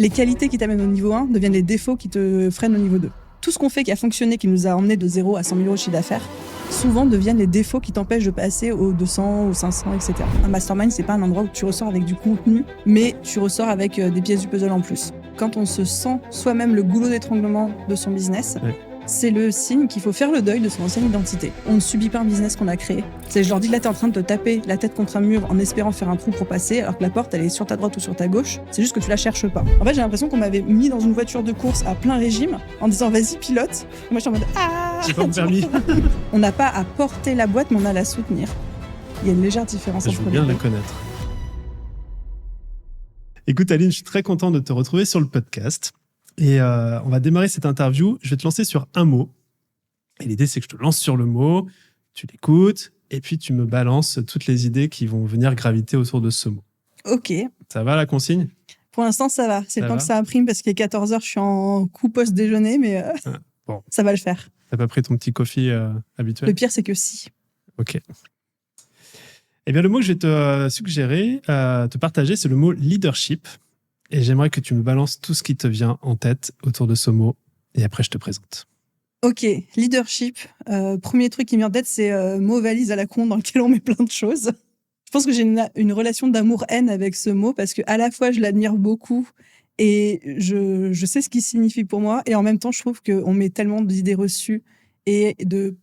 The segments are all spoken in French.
Les qualités qui t'amènent au niveau 1 deviennent les défauts qui te freinent au niveau 2. Tout ce qu'on fait qui a fonctionné, qui nous a emmené de 0 à 100 000 euros de chiffre d'affaires, souvent deviennent les défauts qui t'empêchent de passer aux 200, aux 500, etc. Un mastermind, c'est pas un endroit où tu ressors avec du contenu, mais tu ressors avec des pièces du puzzle en plus. Quand on se sent soi-même le goulot d'étranglement de son business, c'est le signe qu'il faut faire le deuil de son ancienne identité. On ne subit pas un business qu'on a créé. Je leur dis que là, t'es en train de te taper la tête contre un mur en espérant faire un trou pour passer, alors que la porte, elle est sur ta droite ou sur ta gauche. C'est juste que tu la cherches pas. En fait, j'ai l'impression qu'on m'avait mis dans une voiture de course à plein régime en disant vas-y, pilote. Et moi, je suis en mode ah. J'ai pas mon permis. On n'a pas à porter la boîte, mais on a à la soutenir. Il y a une légère différence entre les deux. Je veux bien la connaître. Écoute, Aline, je suis très content de te retrouver sur le podcast. Et on va démarrer cette interview. Je vais te lancer sur un mot. Et l'idée, c'est que je te lance sur le mot, tu l'écoutes, et puis tu me balances toutes les idées qui vont venir graviter autour de ce mot. Ok. Ça va, la consigne ? Pour l'instant, ça va. C'est le temps que ça imprime parce qu'il est 14h, je suis en coup post-déjeuner, mais bon. Ça va le faire. T'as pas pris ton petit coffee habituel ? Le pire, c'est que si. Ok. Eh bien, le mot que je vais te suggérer, te partager, c'est le mot leadership. Et j'aimerais que tu me balances tout ce qui te vient en tête autour de ce mot. Et après, je te présente. Ok, leadership. Premier truc qui me vient en tête, c'est mot valise à la con dans lequel on met plein de choses. Je pense que j'ai une relation d'amour-haine avec ce mot parce que à la fois, je l'admire beaucoup et je sais ce qu'il signifie pour moi. Et en même temps, je trouve qu'on met tellement d'idées reçues et de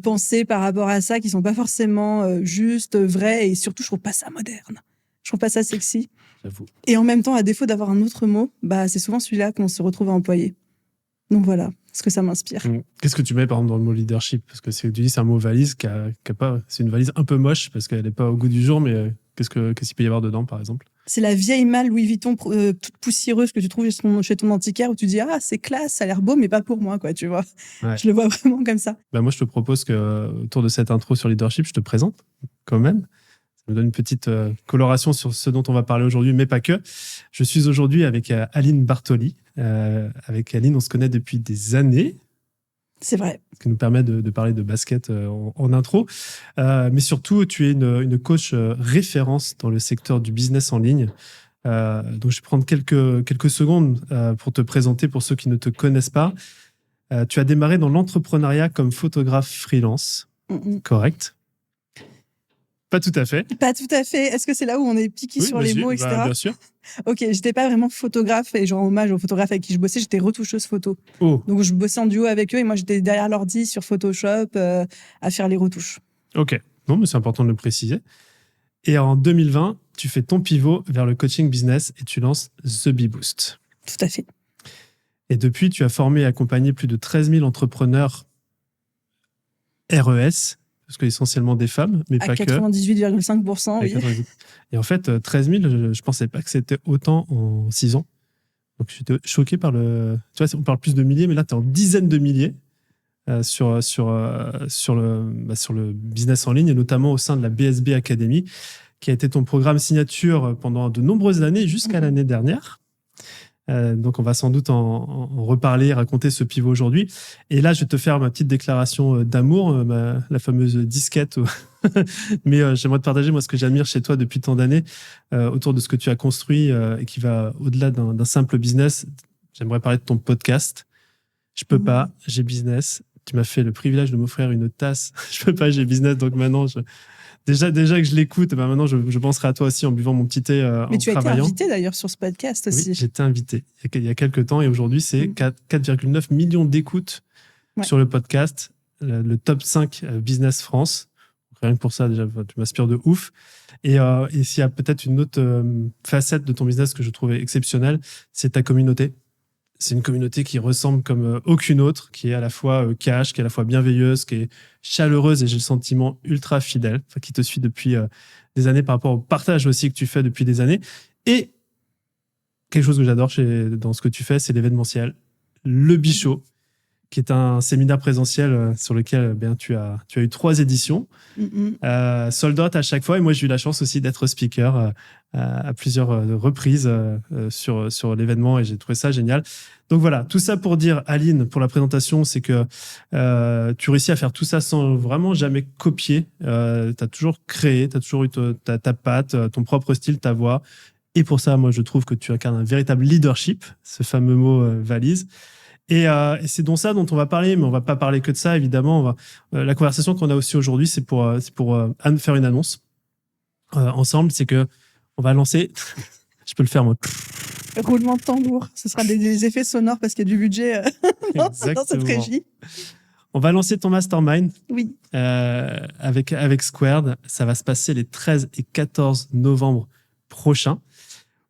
pensées par rapport à ça qui sont pas forcément justes, vraies. Et surtout, je trouve pas ça moderne. Je trouve pas ça sexy. J'avoue. Et en même temps, à défaut d'avoir un autre mot, c'est souvent celui-là qu'on se retrouve à employer. Donc voilà, ce que ça m'inspire. Qu'est-ce que tu mets par exemple dans le mot leadership ? Parce que tu dis c'est un mot valise qui a pas, c'est une valise un peu moche parce qu'elle n'est pas au goût du jour, mais qu'est-ce qu'il peut y avoir dedans par exemple ? C'est la vieille malle Louis Vuitton toute poussiéreuse que tu trouves chez ton antiquaire où tu dis ah c'est classe, ça a l'air beau mais pas pour moi quoi, tu vois. Ouais. Je le vois vraiment comme ça. Moi je te propose que autour de cette intro sur leadership, je te présente quand même. Ça me donne une petite coloration sur ce dont on va parler aujourd'hui, mais pas que. Je suis aujourd'hui avec Aline Bartoli. Avec Aline, on se connaît depuis des années. C'est vrai. Ce qui nous permet de parler de basket en intro. Mais surtout, tu es une coach référence dans le secteur du business en ligne. Donc, je vais prendre quelques secondes pour te présenter pour ceux qui ne te connaissent pas. Tu as démarré dans l'entrepreneuriat comme photographe freelance. Correct ? Pas tout à fait. Pas tout à fait. Est-ce que c'est là où on est piqué sur les mots, etc. Bien sûr. Ok, j'étais pas vraiment photographe et genre hommage aux photographes avec qui je bossais, j'étais retoucheuse photo. Oh. Donc je bossais en duo avec eux et moi j'étais derrière l'ordi sur Photoshop à faire les retouches. Ok, non mais c'est important de le préciser. Et en 2020, tu fais ton pivot vers le coaching business et tu lances The Bee Boost. Tout à fait. Et depuis, tu as formé et accompagné plus de 13 000 entrepreneurs RES, parce que essentiellement des femmes, mais pas que. À 98,5%, oui. Et en fait, 13 000, je ne pensais pas que c'était autant en 6 ans. Donc, j'étais choqué par le... Tu vois, on parle plus de milliers, mais là, tu es en dizaines de milliers sur le business en ligne, et notamment au sein de la BSB Academy, qui a été ton programme signature pendant de nombreuses années, jusqu'à l'année dernière. Donc, on va sans doute en reparler, raconter ce pivot aujourd'hui. Et là, je vais te faire ma petite déclaration d'amour, la fameuse disquette. Mais j'aimerais te partager, moi, ce que j'admire chez toi depuis tant d'années, autour de ce que tu as construit et qui va au-delà d'un simple business. J'aimerais parler de ton podcast. Je peux pas, j'ai business. Tu m'as fait le privilège de m'offrir une tasse. Je peux pas, j'ai business. Donc maintenant, Déjà que je l'écoute, maintenant je penserai à toi aussi en buvant mon petit thé en travaillant. Mais tu as été invité d'ailleurs sur ce podcast aussi. Oui, j'étais invité il y a quelques temps et aujourd'hui c'est 4,9 millions d'écoutes sur le podcast, le top 5 Business France. Rien que pour ça, déjà, tu m'inspires de ouf. Et s'il y a peut-être une autre facette de ton business que je trouvais exceptionnelle, c'est ta communauté. C'est une communauté qui ressemble comme aucune autre, qui est à la fois cash, qui est à la fois bienveilleuse, qui est chaleureuse et j'ai le sentiment ultra fidèle, qui te suit depuis des années par rapport au partage aussi que tu fais depuis des années. Et quelque chose que j'adore dans ce que tu fais, c'est l'événementiel, le Bichot, qui est un séminaire présentiel sur lequel tu as eu 3 éditions, sold out à chaque fois. Et moi, j'ai eu la chance aussi d'être speaker à plusieurs reprises sur l'événement et j'ai trouvé ça génial. Donc voilà, tout ça pour dire, Aline, pour la présentation, c'est que tu réussis à faire tout ça sans vraiment jamais copier. Tu as toujours créé, tu as toujours eu ta patte, ton propre style, ta voix. Et pour ça, moi, je trouve que tu incarnes un véritable leadership, ce fameux mot valise. Et c'est donc ça dont on va parler, mais on va pas parler que de ça, évidemment. La conversation qu'on a aussi aujourd'hui, c'est pour faire une annonce ensemble. C'est que on va lancer. Je peux le faire, moi. Roulement de tambour. Ce sera des effets sonores parce qu'il y a du budget dans cette régie. On va lancer ton mastermind. Oui. Avec Squared. Ça va se passer les 13 et 14 novembre prochains,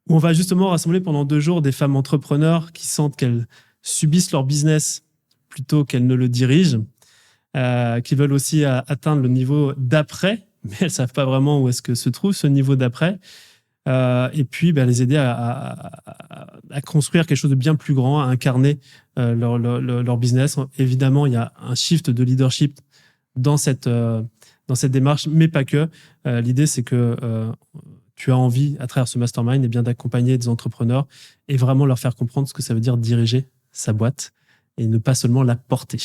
où on va justement rassembler pendant 2 jours des femmes entrepreneurs qui sentent qu'elles subissent leur business plutôt qu'elles ne le dirigent, qui veulent aussi atteindre le niveau d'après, mais elles ne savent pas vraiment où est-ce que se trouve ce niveau d'après. Et puis les aider à construire quelque chose de bien plus grand, à incarner leur business. Évidemment, il y a un shift de leadership dans cette démarche, mais pas que. L'idée, c'est que tu as envie, à travers ce mastermind, bien d'accompagner des entrepreneurs et vraiment leur faire comprendre ce que ça veut dire diriger sa boîte et ne pas seulement la porter.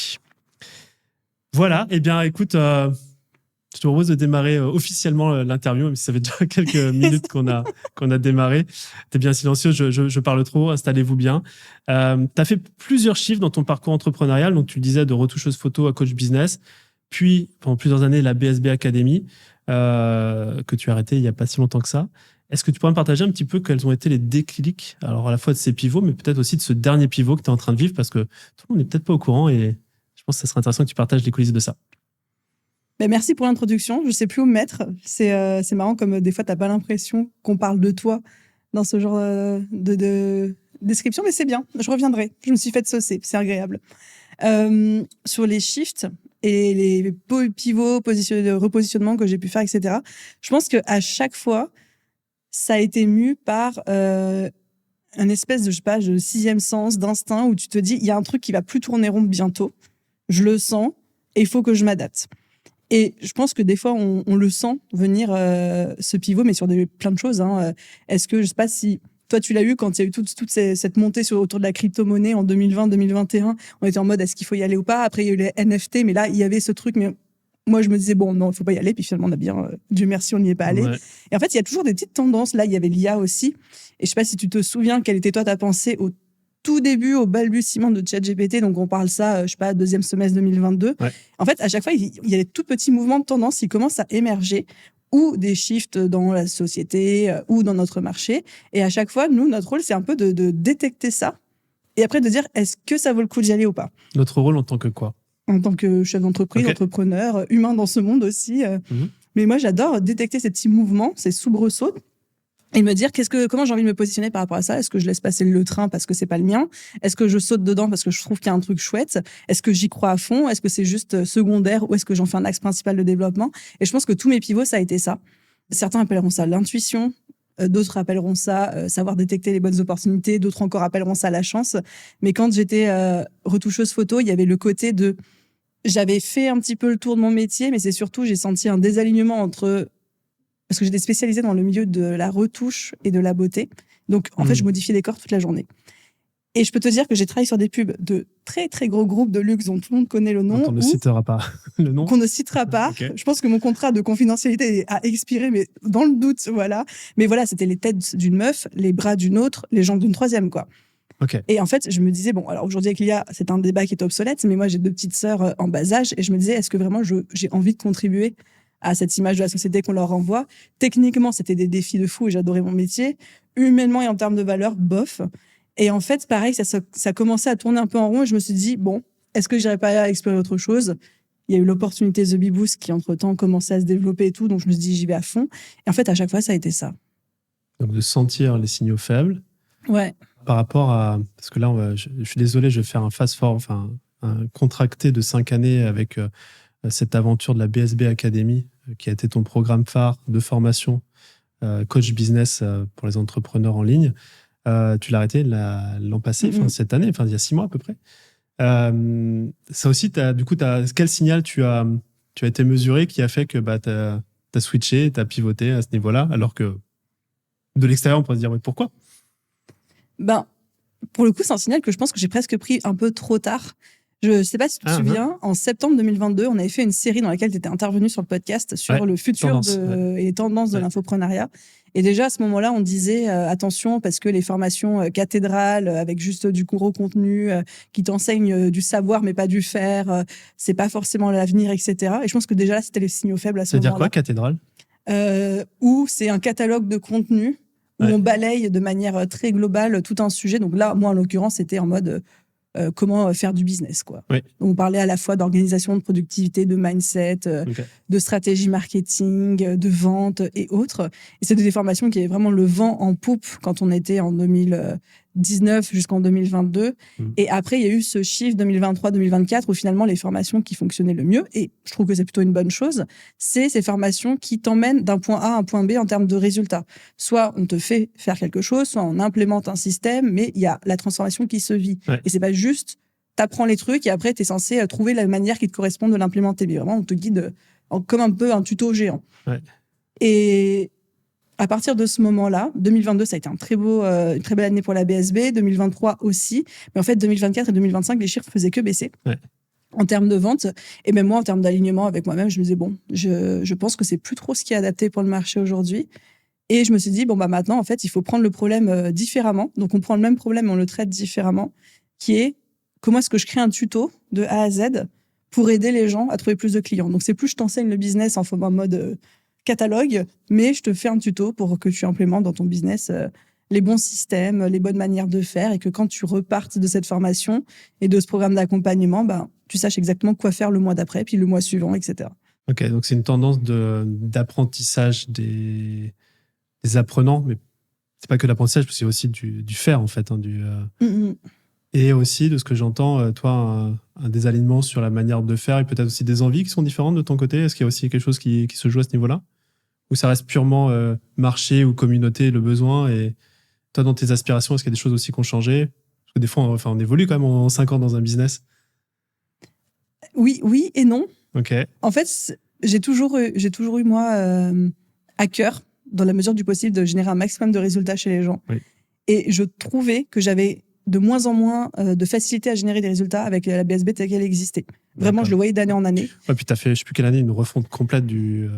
Voilà, écoute, je te propose de démarrer officiellement l'interview, même si ça fait déjà quelques minutes qu'on a démarré. T'es bien silencieux, je parle trop, installez-vous bien. Tu as fait plusieurs chiffres dans ton parcours entrepreneurial, donc tu le disais, de retoucheuse photo à coach business, puis pendant plusieurs années la BSB Academy, que tu as arrêté il n'y a pas si longtemps que ça. Est-ce que tu pourrais me partager un petit peu quels ont été les déclics, alors à la fois de ces pivots, mais peut-être aussi de ce dernier pivot que tu es en train de vivre, parce que tout le monde n'est peut-être pas au courant et je pense que ça serait intéressant que tu partages les coulisses de ça. Merci pour l'introduction. Je ne sais plus où me mettre. C'est marrant comme des fois, tu n'as pas l'impression qu'on parle de toi dans ce genre de description, mais c'est bien. Je reviendrai. Je me suis fait saucer. C'est agréable. Sur les shifts et les pivots, repositionnements que j'ai pu faire, etc., je pense qu'à chaque fois, ça a été mu par un espèce de 6e sens, d'instinct, où tu te dis, il y a un truc qui va plus tourner rond bientôt. Je le sens et il faut que je m'adapte. Et je pense que des fois, on le sent venir, ce pivot, mais sur plein de choses. Hein. Est-ce que, je ne sais pas si toi, tu l'as eu quand il y a eu toute cette montée autour de la crypto-monnaie en 2020-2021. On était en mode, est-ce qu'il faut y aller ou pas? Après, il y a eu les NFT, mais là, il y avait ce truc. Mais moi, je me disais, bon, non, il ne faut pas y aller. Puis finalement, on a bien, Dieu merci, on n'y est pas allé. Ouais. Et en fait, il y a toujours des petites tendances. Là, il y avait l'IA aussi. Et je ne sais pas si tu te souviens, quelle était toi ta pensée au tout début, au balbutiement de ChatGPT, donc on parle ça, je sais pas, 2e semestre 2022. Ouais. En fait, à chaque fois, il y a des tout petits mouvements de tendance qui commencent à émerger, ou des shifts dans la société, ou dans notre marché. Et à chaque fois, nous, notre rôle, c'est un peu de détecter ça, et après de dire, est-ce que ça vaut le coup d'y aller ou pas? Notre rôle en tant que quoi? En tant que chef d'entreprise, okay. Entrepreneur, humain dans ce monde aussi. Mais moi, j'adore détecter ces petits mouvements, ces soubresauts, et me dire comment j'ai envie de me positionner par rapport à ça. Est-ce que je laisse passer le train parce que c'est pas le mien? Est-ce que je saute dedans parce que je trouve qu'il y a un truc chouette? Est-ce que j'y crois à fond? Est-ce que c'est juste secondaire ou est-ce que j'en fais un axe principal de développement? Et je pense que tous mes pivots, ça a été ça. Certains appelleront ça l'intuition, d'autres appelleront ça savoir détecter les bonnes opportunités, d'autres encore appelleront ça la chance. Mais quand j'étais retoucheuse photo, il y avait le côté de... J'avais fait un petit peu le tour de mon métier, mais c'est surtout, j'ai senti un désalignement entre... Parce que j'étais spécialisée dans le milieu de la retouche et de la beauté. Donc, en fait, je modifiais les corps toute la journée. Et je peux te dire que j'ai travaillé sur des pubs de très, très gros groupes de luxe dont tout le monde connaît le nom. On ne citera pas le nom. Qu'on ne citera pas. Okay. Je pense que mon contrat de confidentialité a expiré, mais dans le doute, voilà. Mais voilà, c'était les têtes d'une meuf, les bras d'une autre, les jambes d'une troisième, quoi. Okay. Et en fait, je me disais, bon, alors aujourd'hui avec l'IA, c'est un débat qui est obsolète, mais moi, j'ai 2 petites sœurs en bas âge, et je me disais, est-ce que vraiment j'ai envie de contribuer à cette image de la société qu'on leur renvoie? Techniquement, c'était des défis de fou et j'adorais mon métier. Humainement et en termes de valeur, bof. Et en fait, pareil, ça commençait à tourner un peu en rond et je me suis dit, bon, est-ce que j'irais pas explorer autre chose? Il y a eu l'opportunité The Beboost qui, entre-temps, commençait à se développer et tout, donc je me suis dit, j'y vais à fond. Et en fait, à chaque fois, ça a été ça. Donc, de sentir les signaux faibles. Ouais. Par rapport à... Parce que là, je suis désolé, je vais faire un fast-forward, enfin, un contracté de 5 années avec... cette aventure de la BSB Academy, qui a été ton programme phare de formation coach business pour les entrepreneurs en ligne. Tu l'as arrêté l'an passé, cette année, il y a 6 mois à peu près. Ça aussi, quel signal tu as été mesuré qui a fait que tu as switché, tu as pivoté à ce niveau-là, alors que de l'extérieur, on pourrait se dire, pourquoi? Pour le coup, c'est un signal que je pense que j'ai presque pris un peu trop tard. Je ne sais pas si tu te souviens, en septembre 2022, on avait fait une série dans laquelle tu étais intervenu sur le podcast sur le futur et les tendances de l'infoprenariat. Et déjà, à ce moment-là, on disait attention, parce que les formations cathédrales, avec juste du gros contenu, qui t'enseignent du savoir, mais pas du faire, c'est pas forcément l'avenir, etc. Et je pense que déjà là, c'était les signaux faibles à ce moment-là. Ça veut dire quoi, cathédrale? Où c'est un catalogue de contenu, où on balaye de manière très globale tout un sujet. Donc là, moi, en l'occurrence, c'était en mode comment faire du business, quoi. Oui. On parlait à la fois d'organisation, de productivité, de mindset, de stratégie marketing, de vente et autres. Et c'était des formations qui avaient vraiment le vent en poupe quand on était en 2019 jusqu'en 2022. Et après, il y a eu ce chiffre 2023-2024 où finalement les formations qui fonctionnaient le mieux, et je trouve que c'est plutôt une bonne chose, c'est ces formations qui t'emmènent d'un point A à un point B en termes de résultats. Soit on te fait faire quelque chose, soit on implémente un système, mais il y a la transformation qui se vit. Et c'est pas juste t'apprends les trucs et après t'es censé trouver la manière qui te correspond de l'implémenter. Mais vraiment, on te guide comme un peu un tuto géant. Et à partir de ce moment-là, 2022, ça a été une très belle année pour la BSB, 2023 aussi. Mais en fait, 2024 et 2025, les chiffres faisaient que baisser en termes de vente. Et même moi, en termes d'alignement avec moi-même, je me disais, bon, je pense que c'est plus trop ce qui est adapté pour le marché aujourd'hui. Et je me suis dit, bon, bah maintenant, en fait, il faut prendre le problème différemment. Donc, on prend le même problème et on le traite différemment, qui est comment est-ce que je crée un tuto de A à Z pour aider les gens à trouver plus de clients. Donc, c'est plus je t'enseigne le business en mode catalogue, mais je te fais un tuto pour que tu implémentes dans ton business les bons systèmes, les bonnes manières de faire, et que quand tu repartes de cette formation et de ce programme d'accompagnement, ben, tu saches exactement quoi faire le mois d'après, puis le mois suivant, etc. Ok, donc c'est une tendance d'apprentissage des apprenants, mais c'est pas que l'apprentissage, parce que c'est aussi du faire, en fait. Et aussi, de ce que j'entends, toi, un désalignement sur la manière de faire, et peut-être aussi des envies qui sont différentes de ton côté. Est-ce qu'il y a aussi quelque chose qui se joue à ce niveau-là? Ou ça reste purement marché ou communauté, le besoin? Et toi, dans tes aspirations, est-ce qu'il y a des choses aussi qui ont changé? Parce que des fois, on évolue quand même en 5 ans dans un business. Oui et non. Ok. En fait, j'ai toujours eu, moi, à cœur, dans la mesure du possible, de générer un maximum de résultats chez les gens. Et je trouvais que j'avais de moins en moins de facilité à générer des résultats avec la BSB telle qu'elle existait. Vraiment, je le voyais d'année en année. Ouais, puis tu as fait, je ne sais plus quelle année, une refonte complète du...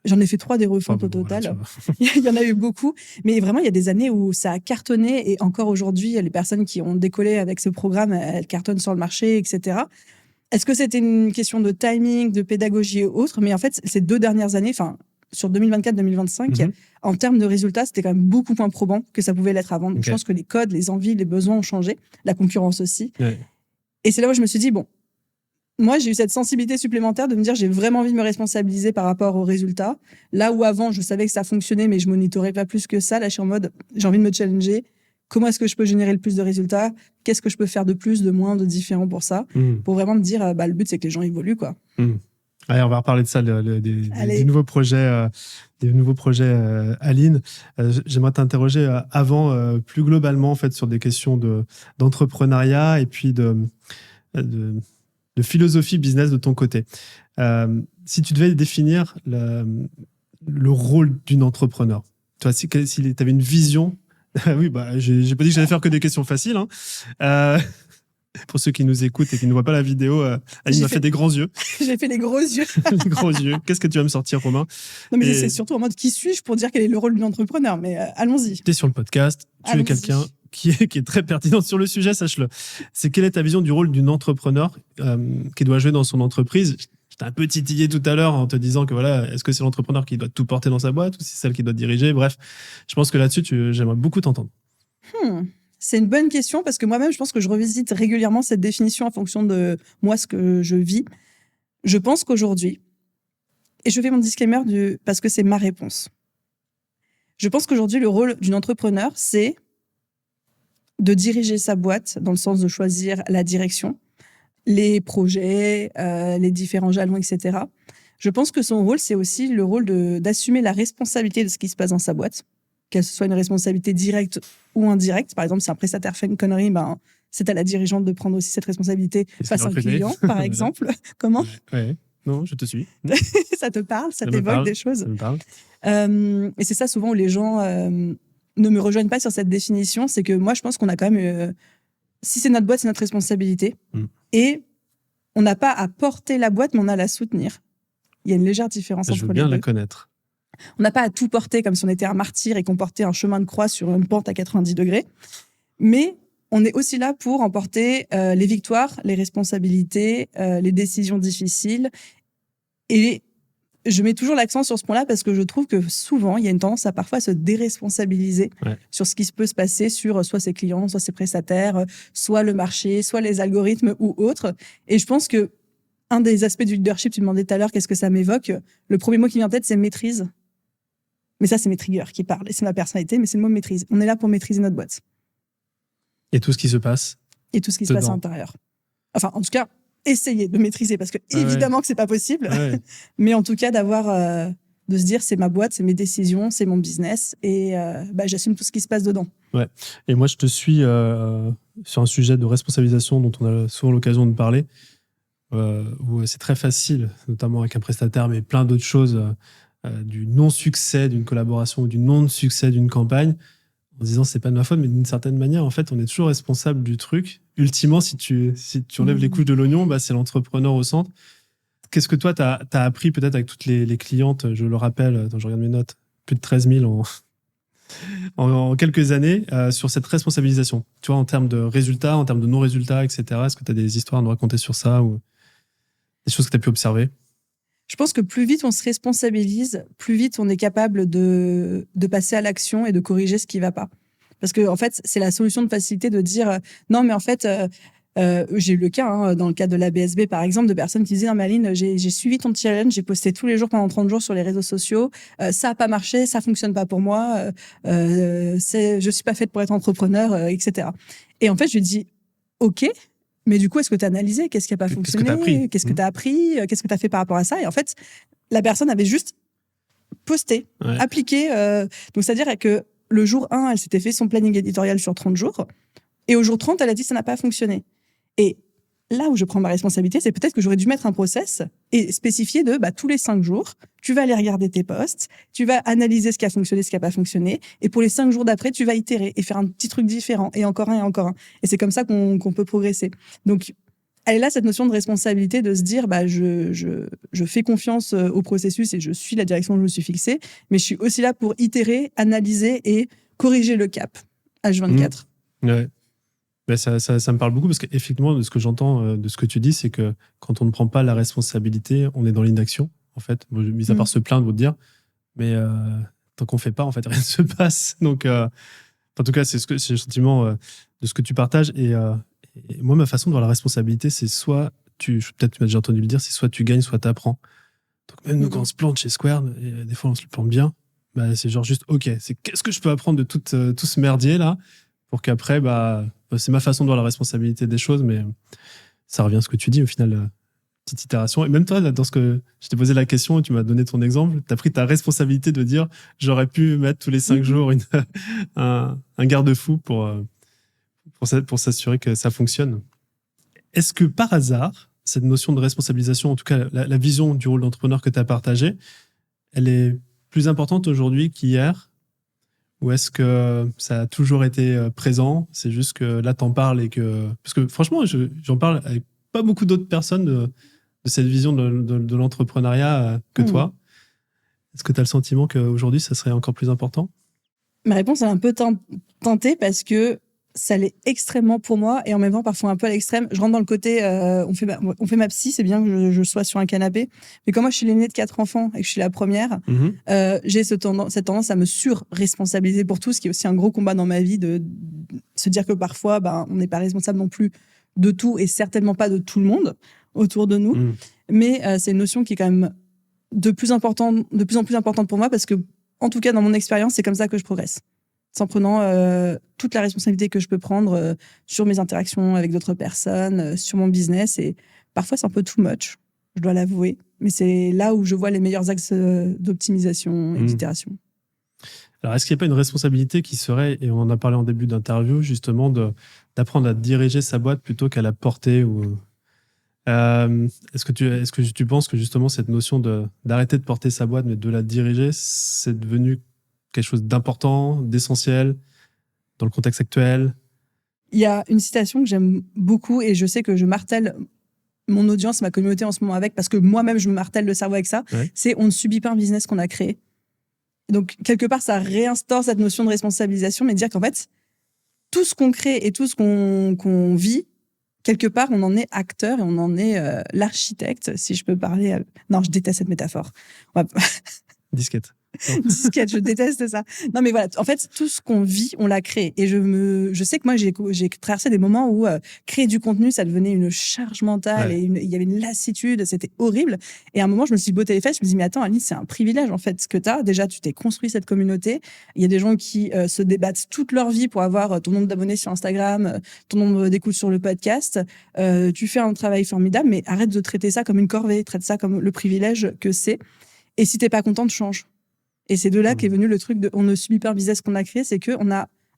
J'en ai fait 3 des refontes au total. Il y en a eu beaucoup. Mais vraiment, il y a des années où ça a cartonné. Et encore aujourd'hui, les personnes qui ont décollé avec ce programme, elles cartonnent sur le marché, etc. Est-ce que c'était une question de timing, de pédagogie et autres? Mais en fait, ces 2 dernières années, sur 2024-2025, en termes de résultats, c'était quand même beaucoup moins probant que ça pouvait l'être avant. Donc, je pense que les codes, les envies, les besoins ont changé. La concurrence aussi. Et c'est là où je me suis dit, bon, moi, j'ai eu cette sensibilité supplémentaire de me dire, j'ai vraiment envie de me responsabiliser par rapport aux résultats. Là où avant, je savais que ça fonctionnait, mais je monitorais pas plus que ça. Là, je suis en mode, j'ai envie de me challenger. Comment est-ce que je peux générer le plus de résultats? Qu'est-ce que je peux faire de plus, de moins, de différent pour ça? Pour vraiment me dire, le but, c'est que les gens évoluent, quoi. Allez, on va reparler de ça, des nouveaux projets, Aline. J'aimerais t'interroger avant, plus globalement, en fait, sur des questions d'entrepreneuriat et puis de philosophie business de ton côté. Si tu devais définir le rôle d'une entrepreneur, toi, si tu avais une vision... Oui, j'ai pas dit que j'allais faire que des questions faciles. Pour ceux qui nous écoutent et qui ne voient pas la vidéo, Aline m'a fait des grands yeux. J'ai fait des gros yeux. Des gros yeux. Qu'est-ce que tu vas me sortir, Romain? Non, mais c'est surtout en mode qui suis-je pour dire quel est le rôle d'une entrepreneur. Mais allons-y. Tu es sur le podcast, tu es quelqu'un qui est très pertinent sur le sujet, sache-le. C'est quelle est ta vision du rôle d'une entrepreneur qui doit jouer dans son entreprise? Je t'ai un peu titillé tout à l'heure en te disant que voilà, est-ce que c'est l'entrepreneur qui doit tout porter dans sa boîte ou c'est celle qui doit diriger? Bref, je pense que là-dessus, j'aimerais beaucoup t'entendre. C'est une bonne question parce que moi-même, je pense que je revisite régulièrement cette définition en fonction de moi, ce que je vis. Je pense qu'aujourd'hui, et je fais mon disclaimer parce que c'est ma réponse, je pense qu'aujourd'hui, le rôle d'une entrepreneur, c'est de diriger sa boîte dans le sens de choisir la direction, les projets, les différents jalons, etc. Je pense que son rôle, c'est aussi le rôle d'assumer la responsabilité de ce qui se passe dans sa boîte, qu'elle soit une responsabilité directe ou indirecte. Par exemple, si un prestataire fait une connerie, c'est à la dirigeante de prendre aussi cette responsabilité face à un client, par exemple. Comment? Ouais. Non, je te suis. Ça te parle? Ça t'évoque des choses? Ça me parle. Et c'est ça souvent où les gens ne me rejoignent pas sur cette définition. C'est que moi, je pense qu'on a quand même... si c'est notre boîte, c'est notre responsabilité. Et on n'a pas à porter la boîte, mais on a à la soutenir. Il y a une légère différence entre les deux. Je veux bien la connaître. On n'a pas à tout porter comme si on était un martyr et qu'on portait un chemin de croix sur une pente à 90 degrés. Mais on est aussi là pour emporter les victoires, les responsabilités, les décisions difficiles. Et je mets toujours l'accent sur ce point-là parce que je trouve que souvent, il y a une tendance à parfois se déresponsabiliser sur ce qui peut se passer sur soit ses clients, soit ses prestataires, soit le marché, soit les algorithmes ou autres. Et je pense que un des aspects du leadership, tu demandais tout à l'heure, qu'est-ce que ça m'évoque ? Le premier mot qui vient en tête, c'est maîtrise. Mais ça, c'est mes triggers qui parlent. Et c'est ma personnalité, mais c'est le mot maîtrise. On est là pour maîtriser notre boîte. Et tout ce qui se passe. Et tout ce qui se passe à l'intérieur. Enfin, en tout cas, essayer de maîtriser, parce que évidemment que c'est pas possible. Mais en tout cas, d'avoir, de se dire, c'est ma boîte, c'est mes décisions, c'est mon business, et j'assume tout ce qui se passe dedans. Ouais. Et moi, je te suis sur un sujet de responsabilisation dont on a souvent l'occasion de parler, où c'est très facile, notamment avec un prestataire, mais plein d'autres choses, du non-succès d'une collaboration ou du non-succès d'une campagne, en disant c'est pas de ma faute, mais d'une certaine manière, en fait, on est toujours responsable du truc. Ultimement, si tu enlèves les couches de l'oignon, c'est l'entrepreneur au centre. Qu'est-ce que toi, tu as appris peut-être avec toutes les clientes, je le rappelle, je regarde mes notes, plus de 13 000 en quelques années, sur cette responsabilisation, tu vois, en termes de résultats, en termes de non-résultats, etc. Est-ce que tu as des histoires à nous raconter sur ça ou des choses que tu as pu observer? Je pense que plus vite on se responsabilise, plus vite on est capable de passer à l'action et de corriger ce qui ne va pas. Parce que en fait, c'est la solution de facilité de dire non, mais en fait, j'ai eu le cas dans le cadre de la BSB par exemple, de personnes qui disaient non, mais Aline, j'ai suivi ton challenge, j'ai posté tous les jours pendant 30 jours sur les réseaux sociaux, ça n'a pas marché, ça fonctionne pas pour moi, je suis pas faite pour être entrepreneur, etc. Et en fait, je lui dis ok. Mais du coup, est-ce que tu as analysé ? Qu'est-ce qui n'a pas fonctionné ? Qu'est-ce que tu as appris ? Qu'est-ce que tu as fait par rapport à ça ? Et en fait, la personne avait juste posté, appliqué. Donc, c'est-à-dire que le jour 1, elle s'était fait son planning éditorial sur 30 jours. Et au jour 30, elle a dit ça n'a pas fonctionné. Et là où je prends ma responsabilité, c'est peut-être que j'aurais dû mettre un process et spécifier de tous les 5 jours, tu vas aller regarder tes posts, tu vas analyser ce qui a fonctionné, ce qui n'a pas fonctionné, et pour les 5 jours d'après, tu vas itérer et faire un petit truc différent, et encore un, et encore un. Et c'est comme ça qu'on peut progresser. Donc, elle est là, cette notion de responsabilité, de se dire, je fais confiance au processus et je suis la direction que je me suis fixée, mais je suis aussi là pour itérer, analyser et corriger le cap H24. Ouais. Ça me parle beaucoup parce qu'effectivement, de ce que j'entends, de ce que tu dis, c'est que quand on ne prend pas la responsabilité, on est dans l'inaction, en fait. Mis à part se plaindre ou te dire, mais tant qu'on ne fait pas, en fait, rien ne se passe. Donc, en tout cas, c'est le sentiment de ce que tu partages. Et moi, ma façon de voir la responsabilité, c'est soit, peut-être tu m'as déjà entendu le dire, c'est soit tu gagnes, soit tu apprends. Donc, même nous, quand on se plante chez Square, et des fois, on se le plante bien, c'est genre juste, OK, qu'est-ce que je peux apprendre de tout ce merdier-là pour qu'après, c'est ma façon de voir la responsabilité des choses, mais ça revient à ce que tu dis au final, petite itération. Et même toi, là, dans ce que je t'ai posé la question et tu m'as donné ton exemple, tu as pris ta responsabilité de dire j'aurais pu mettre tous les 5 jours un garde-fou pour s'assurer que ça fonctionne. Est-ce que par hasard, cette notion de responsabilisation, en tout cas la vision du rôle d'entrepreneur que tu as partagée, elle est plus importante aujourd'hui qu'hier ? Ou est-ce que ça a toujours été présent ? C'est juste que là, t'en parles et que... Parce que franchement, j'en parle avec pas beaucoup d'autres personnes de cette vision de l'entrepreneuriat que toi. Est-ce que tu as le sentiment qu'aujourd'hui, ça serait encore plus important ? Ma réponse est un peu tentée parce que ça l'est extrêmement pour moi et en même temps parfois un peu à l'extrême. Je rentre dans le côté on fait ma psy, c'est bien que je sois sur un canapé, mais comme moi je suis l'aînée de 4 enfants et que je suis la première, j'ai cette tendance à me sur-responsabiliser pour tout, ce qui est aussi un gros combat dans ma vie, de se dire que parfois on n'est pas responsable non plus de tout et certainement pas de tout le monde autour de nous. Mais c'est une notion qui est quand même de plus en plus importante pour moi parce que, en tout cas dans mon expérience, c'est comme ça que je progresse. En prenant toute la responsabilité que je peux prendre sur mes interactions avec d'autres personnes, sur mon business. Et parfois, c'est un peu too much, je dois l'avouer. Mais c'est là où je vois les meilleurs axes d'optimisation et d'itération. Alors, est-ce qu'il n'y a pas une responsabilité qui serait, et on en a parlé en début d'interview, justement, d'apprendre à diriger sa boîte plutôt qu'à la porter est-ce que tu penses que justement cette notion d'arrêter de porter sa boîte mais de la diriger, c'est devenu quelque chose d'important, d'essentiel dans le contexte actuel? Il y a une citation que j'aime beaucoup et je sais que je martèle mon audience, ma communauté en ce moment avec, parce que moi-même je me martèle le cerveau avec ça. C'est on ne subit pas un business qu'on a créé. Donc, quelque part, ça réinstaure cette notion de responsabilisation, mais dire qu'en fait, tout ce qu'on crée et tout ce qu'on vit, quelque part, on en est acteur et on en est l'architecte, si je peux parler. Non, je déteste cette métaphore. Disquette. Disquette, je déteste ça. Non, mais voilà, en fait, tout ce qu'on vit, on l'a créé. Et je sais que moi, j'ai traversé des moments où créer du contenu, ça devenait une charge mentale et il y avait une lassitude, c'était horrible. Et à un moment, je me suis botté les fesses, je me suis dit, mais attends, Alice, c'est un privilège, en fait, ce que tu as. Déjà, tu t'es construit cette communauté. Il y a des gens qui se débattent toute leur vie pour avoir ton nombre d'abonnés sur Instagram, ton nombre d'écoutes sur le podcast. Tu fais un travail formidable, mais arrête de traiter ça comme une corvée, traite ça comme le privilège que c'est. Et si t'es pas content, change. Et c'est de là qu'est venu le truc de on ne subit pas le business qu'on a créé, c'est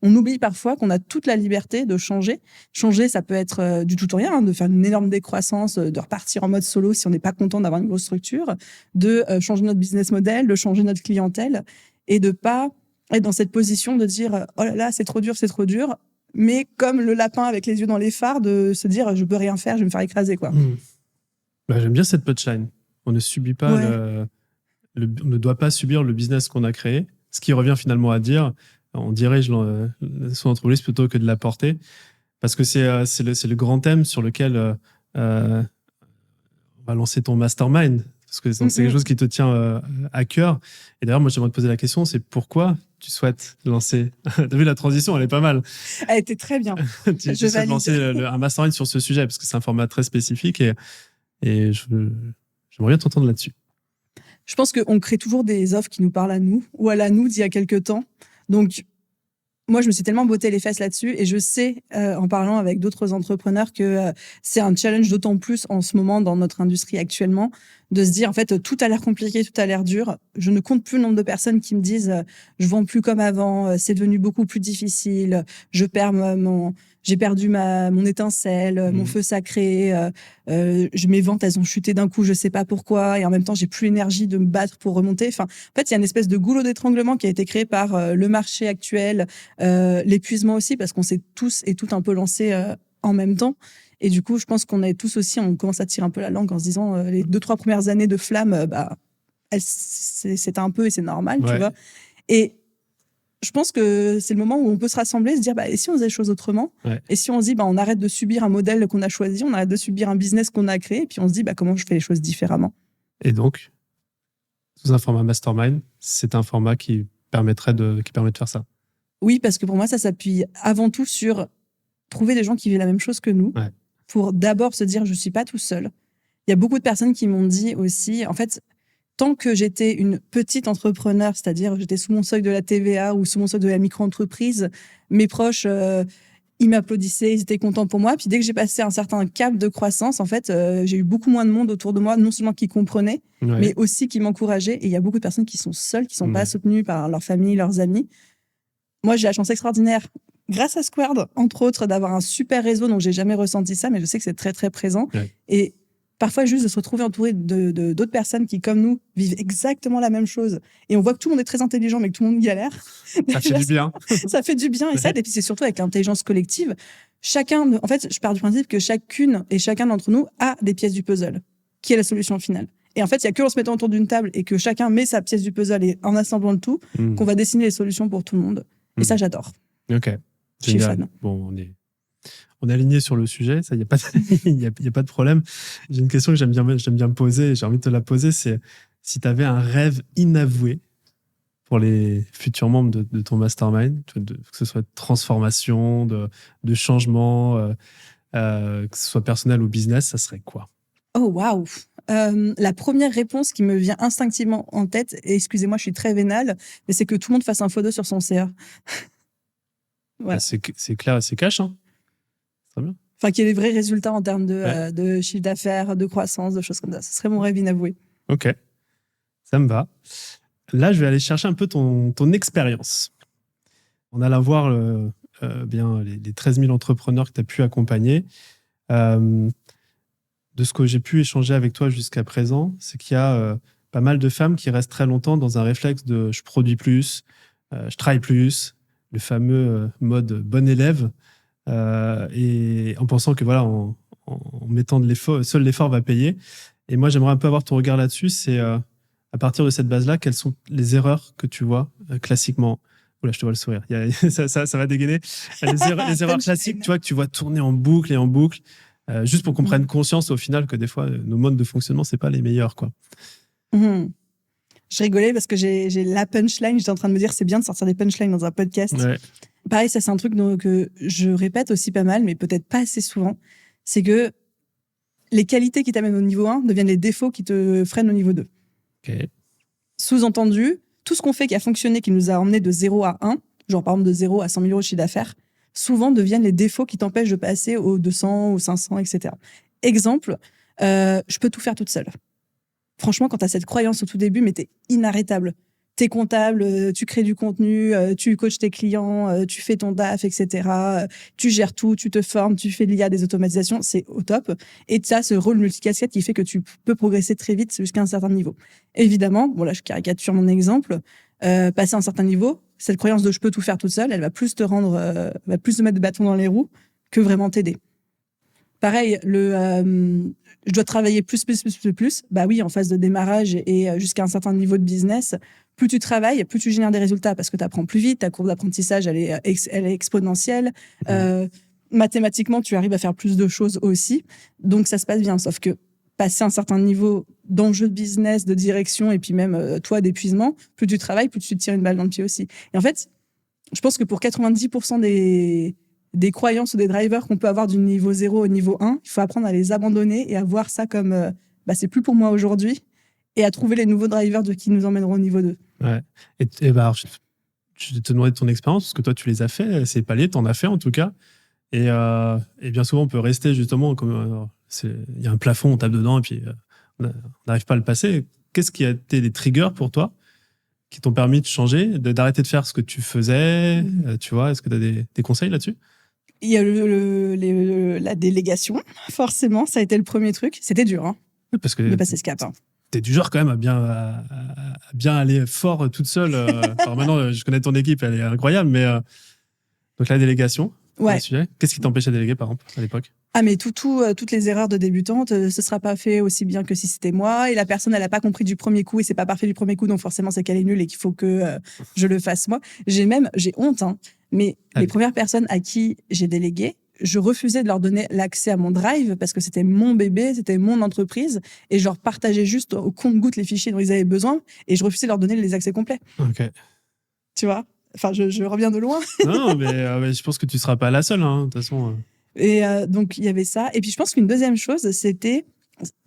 on oublie parfois qu'on a toute la liberté de changer. Changer, ça peut être du tout ou rien, de faire une énorme décroissance, de repartir en mode solo si on n'est pas content d'avoir une grosse structure, de changer notre business model, de changer notre clientèle et de pas être dans cette position de dire oh là là, c'est trop dur, mais comme le lapin avec les yeux dans les phares, de se dire je peux rien faire, je vais me faire écraser, quoi. Bah, j'aime bien cette punchline. On ne subit pas on ne doit pas subir le business qu'on a créé, ce qui revient finalement à dire on dirige son entreprise plutôt que de la porter, parce que c'est le grand thème sur lequel on va lancer ton mastermind, parce que c'est quelque chose qui te tient à cœur. Et d'ailleurs, moi, j'aimerais te poser la question, c'est pourquoi tu souhaites lancer... T'as vu, la transition, elle est pas mal. Elle était très bien. tu souhaites lancer un mastermind sur ce sujet, parce que c'est un format très spécifique et j'aimerais bien t'entendre là-dessus. Je pense qu'on crée toujours des offres qui nous parlent à nous, ou à nous d'il y a quelques temps. Donc, moi, je me suis tellement botté les fesses là-dessus, et je sais, en parlant avec d'autres entrepreneurs, que c'est un challenge d'autant plus en ce moment dans notre industrie actuellement, de se dire, en fait, tout a l'air compliqué, tout a l'air dur. Je ne compte plus le nombre de personnes qui me disent je vends plus comme avant, c'est devenu beaucoup plus difficile, j'ai perdu mon étincelle, mon feu sacré, mes ventes, elles ont chuté d'un coup, je sais pas pourquoi, et en même temps, j'ai plus l'énergie de me battre pour remonter. Enfin, en fait, il y a une espèce de goulot d'étranglement qui a été créé par le marché actuel, l'épuisement aussi, parce qu'on s'est tous et toutes un peu lancés en même temps. Et du coup, je pense qu'on est tous aussi, on commence à tirer un peu la langue en se disant les 2-3 premières années de flamme, c'est un peu, et c'est normal, tu vois. Et je pense que c'est le moment où on peut se rassembler, se dire et si on faisait les choses autrement, et si on se dit on arrête de subir un modèle qu'on a choisi, on arrête de subir un business qu'on a créé, et puis on se dit comment je fais les choses différemment. Et donc, sous un format mastermind, c'est un format qui permet de faire ça. Oui, parce que pour moi, ça s'appuie avant tout sur trouver des gens qui vivent la même chose que nous, pour d'abord se dire je suis pas tout seul. Il y a beaucoup de personnes qui m'ont dit aussi, en fait, tant que j'étais une petite entrepreneur, c'est-à-dire j'étais sous mon seuil de la TVA ou sous mon seuil de la micro-entreprise, mes proches, ils m'applaudissaient, ils étaient contents pour moi. Puis dès que j'ai passé un certain cap de croissance, en fait, j'ai eu beaucoup moins de monde autour de moi, non seulement qui comprenaient, mais aussi qui m'encourageaient. Et il y a beaucoup de personnes qui sont seules, qui sont pas soutenues par leur famille, leurs amis. Moi, j'ai la chance extraordinaire, grâce à Squared, entre autres, d'avoir un super réseau, donc j'ai jamais ressenti ça, mais je sais que c'est très, très présent. Et parfois, juste de se retrouver entouré d'autres personnes qui, comme nous, vivent exactement la même chose. Et on voit que tout le monde est très intelligent, mais que tout le monde galère. Ça fait du bien. Ça fait du bien. Et puis c'est surtout avec l'intelligence collective. En fait, je pars du principe que chacune et chacun d'entre nous a des pièces du puzzle, qui est la solution finale. Et en fait, il y a que en se mettant autour d'une table et que chacun met sa pièce du puzzle et en assemblant le tout, qu'on va dessiner les solutions pour tout le monde. Et ça, j'adore. Ok. Je suis fan. Bon, on est aligné sur le sujet, ça, il n'y a pas de problème. J'ai une question que j'aime bien me poser, j'ai envie de te la poser, c'est si tu avais un rêve inavoué pour les futurs membres de ton mastermind, que ce soit de transformation, de changement, que ce soit personnel ou business, ça serait quoi? Oh, waouh! La première réponse qui me vient instinctivement en tête, et excusez-moi, je suis très vénale, mais c'est que tout le monde fasse un x2 sur son CA. Voilà. C'est clair et c'est cash, hein? Très bien. Enfin, qu'il y ait des vrais résultats en termes de chiffre d'affaires, de croissance, de choses comme ça. Ce serait mon rêve inavoué. Ok, ça me va. Là, je vais aller chercher un peu ton expérience. On allait voir bien les 13 000 entrepreneurs que tu as pu accompagner. De ce que j'ai pu échanger avec toi jusqu'à présent, c'est qu'il y a pas mal de femmes qui restent très longtemps dans un réflexe de je produis plus, je travaille plus, le fameux mode bon élève, et en pensant que voilà, en mettant de l'effort, seul l'effort va payer. Et moi, j'aimerais un peu avoir ton regard là-dessus. C'est À partir de cette base-là, quelles sont les erreurs que tu vois classiquement? Oula, je te vois le sourire. Ça va dégainer. Les erreurs classiques, tu vois, que tu vois tourner en boucle et en boucle, juste pour qu'on prenne conscience au final que des fois, nos modes de fonctionnement, c'est pas les meilleurs, quoi. Je rigolais parce que j'ai la punchline. J'étais en train de me dire, c'est bien de sortir des punchlines dans un podcast. Ouais. Pareil, ça, c'est un truc que je répète aussi pas mal, mais peut-être pas assez souvent. C'est que les qualités qui t'amènent au niveau 1 deviennent les défauts qui te freinent au niveau 2. Okay. Sous-entendu, tout ce qu'on fait qui a fonctionné, qui nous a emmené de 0 à 1, genre par exemple de 0 à 100 000 euros de chiffre d'affaires, souvent deviennent les défauts qui t'empêchent de passer aux 200, aux 500, etc. Exemple, je peux tout faire toute seule. Franchement, quand tu as cette croyance au tout début, mais t'es inarrêtable. T'es comptable, tu crées du contenu, tu coaches tes clients, tu fais ton DAF, etc. Tu gères tout, tu te formes, tu fais de l'IA, des automatisations, c'est au top. Et tu as ce rôle multicasquette qui fait que tu peux progresser très vite jusqu'à un certain niveau. Évidemment, bon là je caricature mon exemple, passer un certain niveau, cette croyance de je peux tout faire toute seule, elle va plus te rendre, va plus te mettre de bâton dans les roues que vraiment t'aider. Pareil, je dois travailler plus. Bah oui, en phase de démarrage et jusqu'à un certain niveau de business, plus tu travailles, plus tu génères des résultats parce que tu apprends plus vite, ta courbe d'apprentissage, elle est exponentielle. Mathématiquement, tu arrives à faire plus de choses aussi. Donc, ça se passe bien. Sauf que passer un certain niveau d'enjeu de business, de direction et puis même, toi, d'épuisement, plus tu travailles, plus tu te tires une balle dans le pied aussi. Et en fait, je pense que pour 90% des croyances ou des drivers qu'on peut avoir du niveau 0 au niveau 1, il faut apprendre à les abandonner et à voir ça comme c'est plus pour moi aujourd'hui et à trouver les nouveaux drivers qui nous emmèneront au niveau 2. Ouais. Et bah, je vais te demander de ton expérience, parce que toi, tu les as fait, ces paliers, tu en as fait en tout cas. Et bien souvent, on peut rester justement comme. Il y a un plafond, on tape dedans et puis on n'arrive pas à le passer. Qu'est-ce qui a été des triggers pour toi qui t'ont permis de changer, d'arrêter de faire ce que tu faisais? Tu vois, est-ce que tu as des conseils là-dessus? Il y a la délégation, forcément, ça a été le premier truc. C'était dur, hein, parce que de passer ce cap. T'es du genre quand même à bien aller fort toute seule. Alors maintenant, je connais ton équipe, elle est incroyable, mais donc la délégation, ouais. Qu'est-ce qui t'empêchait de déléguer par exemple à l'époque? Ah mais toutes les erreurs de débutante, ce sera pas fait aussi bien que si c'était moi, et la personne elle a pas compris du premier coup et c'est pas parfait du premier coup, donc forcément c'est qu'elle est nulle et qu'il faut que je le fasse moi. J'ai honte, hein, mais les premières personnes à qui j'ai délégué, je refusais de leur donner l'accès à mon drive parce que c'était mon bébé, c'était mon entreprise et je leur partageais juste au compte-gouttes les fichiers dont ils avaient besoin et je refusais de leur donner les accès complets. Ok. Tu vois, enfin je reviens de loin. Non mais je pense que tu seras pas la seule, hein, de toute façon. Et donc, il y avait ça. Et puis, je pense qu'une deuxième chose, c'était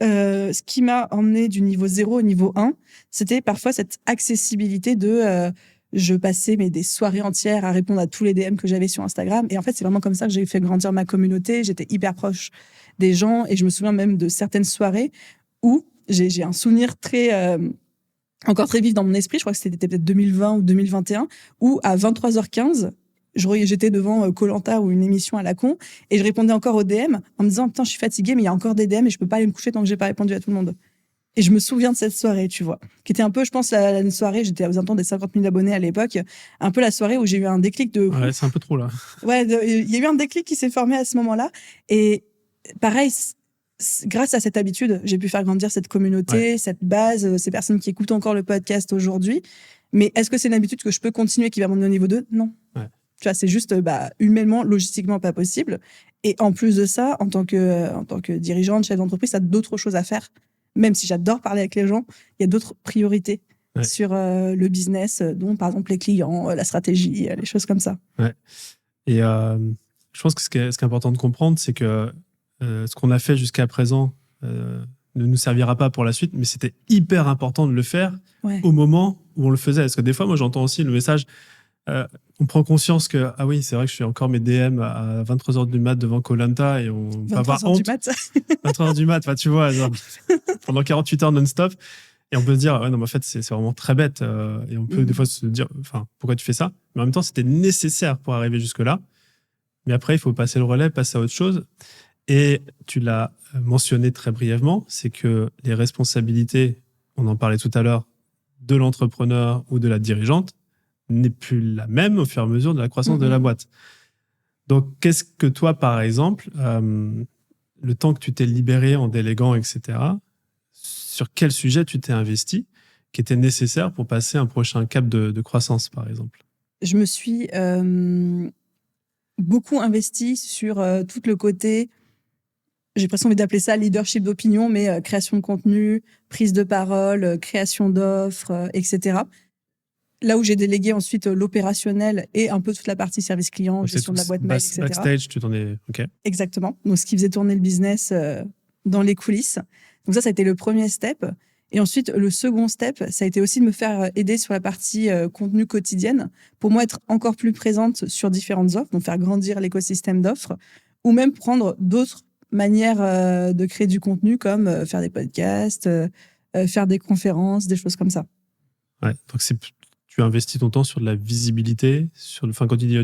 ce qui m'a emmené du niveau 0 au niveau 1, c'était parfois cette accessibilité de... je passais des soirées entières à répondre à tous les DM que j'avais sur Instagram. Et en fait, c'est vraiment comme ça que j'ai fait grandir ma communauté. J'étais hyper proche des gens. Et je me souviens même de certaines soirées où j'ai un souvenir encore très vif dans mon esprit. Je crois que c'était peut-être 2020 ou 2021, où à 23h15, j'étais devant Koh-Lanta ou une émission à la con et je répondais encore aux DM en me disant putain je suis fatiguée mais il y a encore des DM et je peux pas aller me coucher tant que j'ai pas répondu à tout le monde. Et je me souviens de cette soirée, tu vois, qui était un peu, je pense, une soirée, j'étais aux alentours des 50 000 abonnés à l'époque, un peu la soirée où j'ai eu un déclic de... Ouais, c'est un peu trop là. Ouais, il y a eu un déclic qui s'est formé à ce moment-là et pareil, grâce à cette habitude, j'ai pu faire grandir cette communauté, cette base, ces personnes qui écoutent encore le podcast aujourd'hui. Mais est-ce que c'est une habitude que je peux continuer qui va m'emmener au niveau 2? Non. Ouais. Tu vois, c'est juste humainement, logistiquement pas possible. Et en plus de ça, en tant que dirigeante, chef d'entreprise, tu as d'autres choses à faire. Même si j'adore parler avec les gens, il y a d'autres priorités sur le business, dont par exemple les clients, la stratégie, les choses comme ça. Ouais. Et je pense que ce qui est important de comprendre, c'est que ce qu'on a fait jusqu'à présent ne nous servira pas pour la suite, mais c'était hyper important de le faire au moment où on le faisait. Parce que des fois, moi, j'entends aussi le message... on prend conscience que, ah oui, c'est vrai que je fais encore mes DM à 23h du mat devant Koh-Lanta et on va avoir honte. 23h du mat, tu vois, genre, pendant 48 heures non-stop. Et on peut se dire, ouais, non, mais en fait, c'est vraiment très bête. Et on peut des fois se dire, pourquoi tu fais ça? Mais en même temps, c'était nécessaire pour arriver jusque-là. Mais après, il faut passer le relais, passer à autre chose. Et tu l'as mentionné très brièvement, c'est que les responsabilités, on en parlait tout à l'heure, de l'entrepreneur ou de la dirigeante, n'est plus la même au fur et à mesure de la croissance de la boîte. Donc, qu'est-ce que toi, par exemple, le temps que tu t'es libéré en déléguant, etc., sur quel sujet tu t'es investi qui étaient nécessaires pour passer un prochain cap de croissance, par exemple? Je me suis beaucoup investie sur tout le côté, j'ai presque envie d'appeler ça leadership d'opinion, mais création de contenu, prise de parole, création d'offres, etc. Là où j'ai délégué ensuite l'opérationnel et un peu toute la partie service client, gestion de la boîte mail, etc. Backstage, tu t'en es... OK. Exactement. Donc, ce qui faisait tourner le business dans les coulisses. Donc ça a été le premier step. Et ensuite, le second step, ça a été aussi de me faire aider sur la partie contenu quotidienne pour moi être encore plus présente sur différentes offres, donc faire grandir l'écosystème d'offres ou même prendre d'autres manières de créer du contenu comme faire des podcasts, faire des conférences, des choses comme ça. Ouais, donc tu as investi ton temps sur de la visibilité, quand tu dis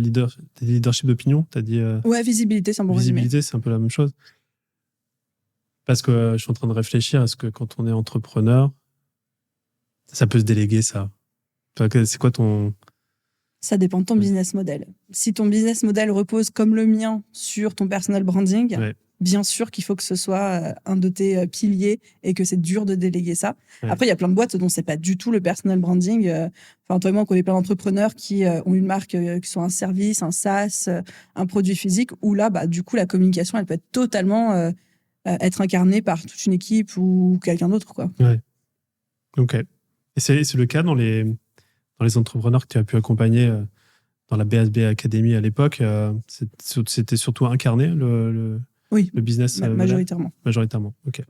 leadership d'opinion, tu as dit... Ouais, visibilité, c'est un bon résumé. Visibilité, c'est un peu la même chose. Parce que je suis en train de réfléchir, est-ce que quand on est entrepreneur, ça peut se déléguer, ça? C'est quoi ton... Ça dépend de ton business model. Si ton business model repose comme le mien sur ton personal branding, bien sûr qu'il faut que ce soit un de tes piliers et que c'est dur de déléguer ça. Ouais. Après, il y a plein de boîtes dont c'est pas du tout le personal branding. Enfin, toi et moi, on connaît plein d'entrepreneurs qui ont une marque, qui sont un service, un SaaS, un produit physique, où là, du coup, la communication, elle peut être totalement être incarnée par toute une équipe ou quelqu'un d'autre, quoi. Ouais. Ok. Et c'est le cas dans les entrepreneurs que tu as pu accompagner dans la BSB Academy à l'époque. C'était surtout incarné le business majoritairement. Majoritairement, ok.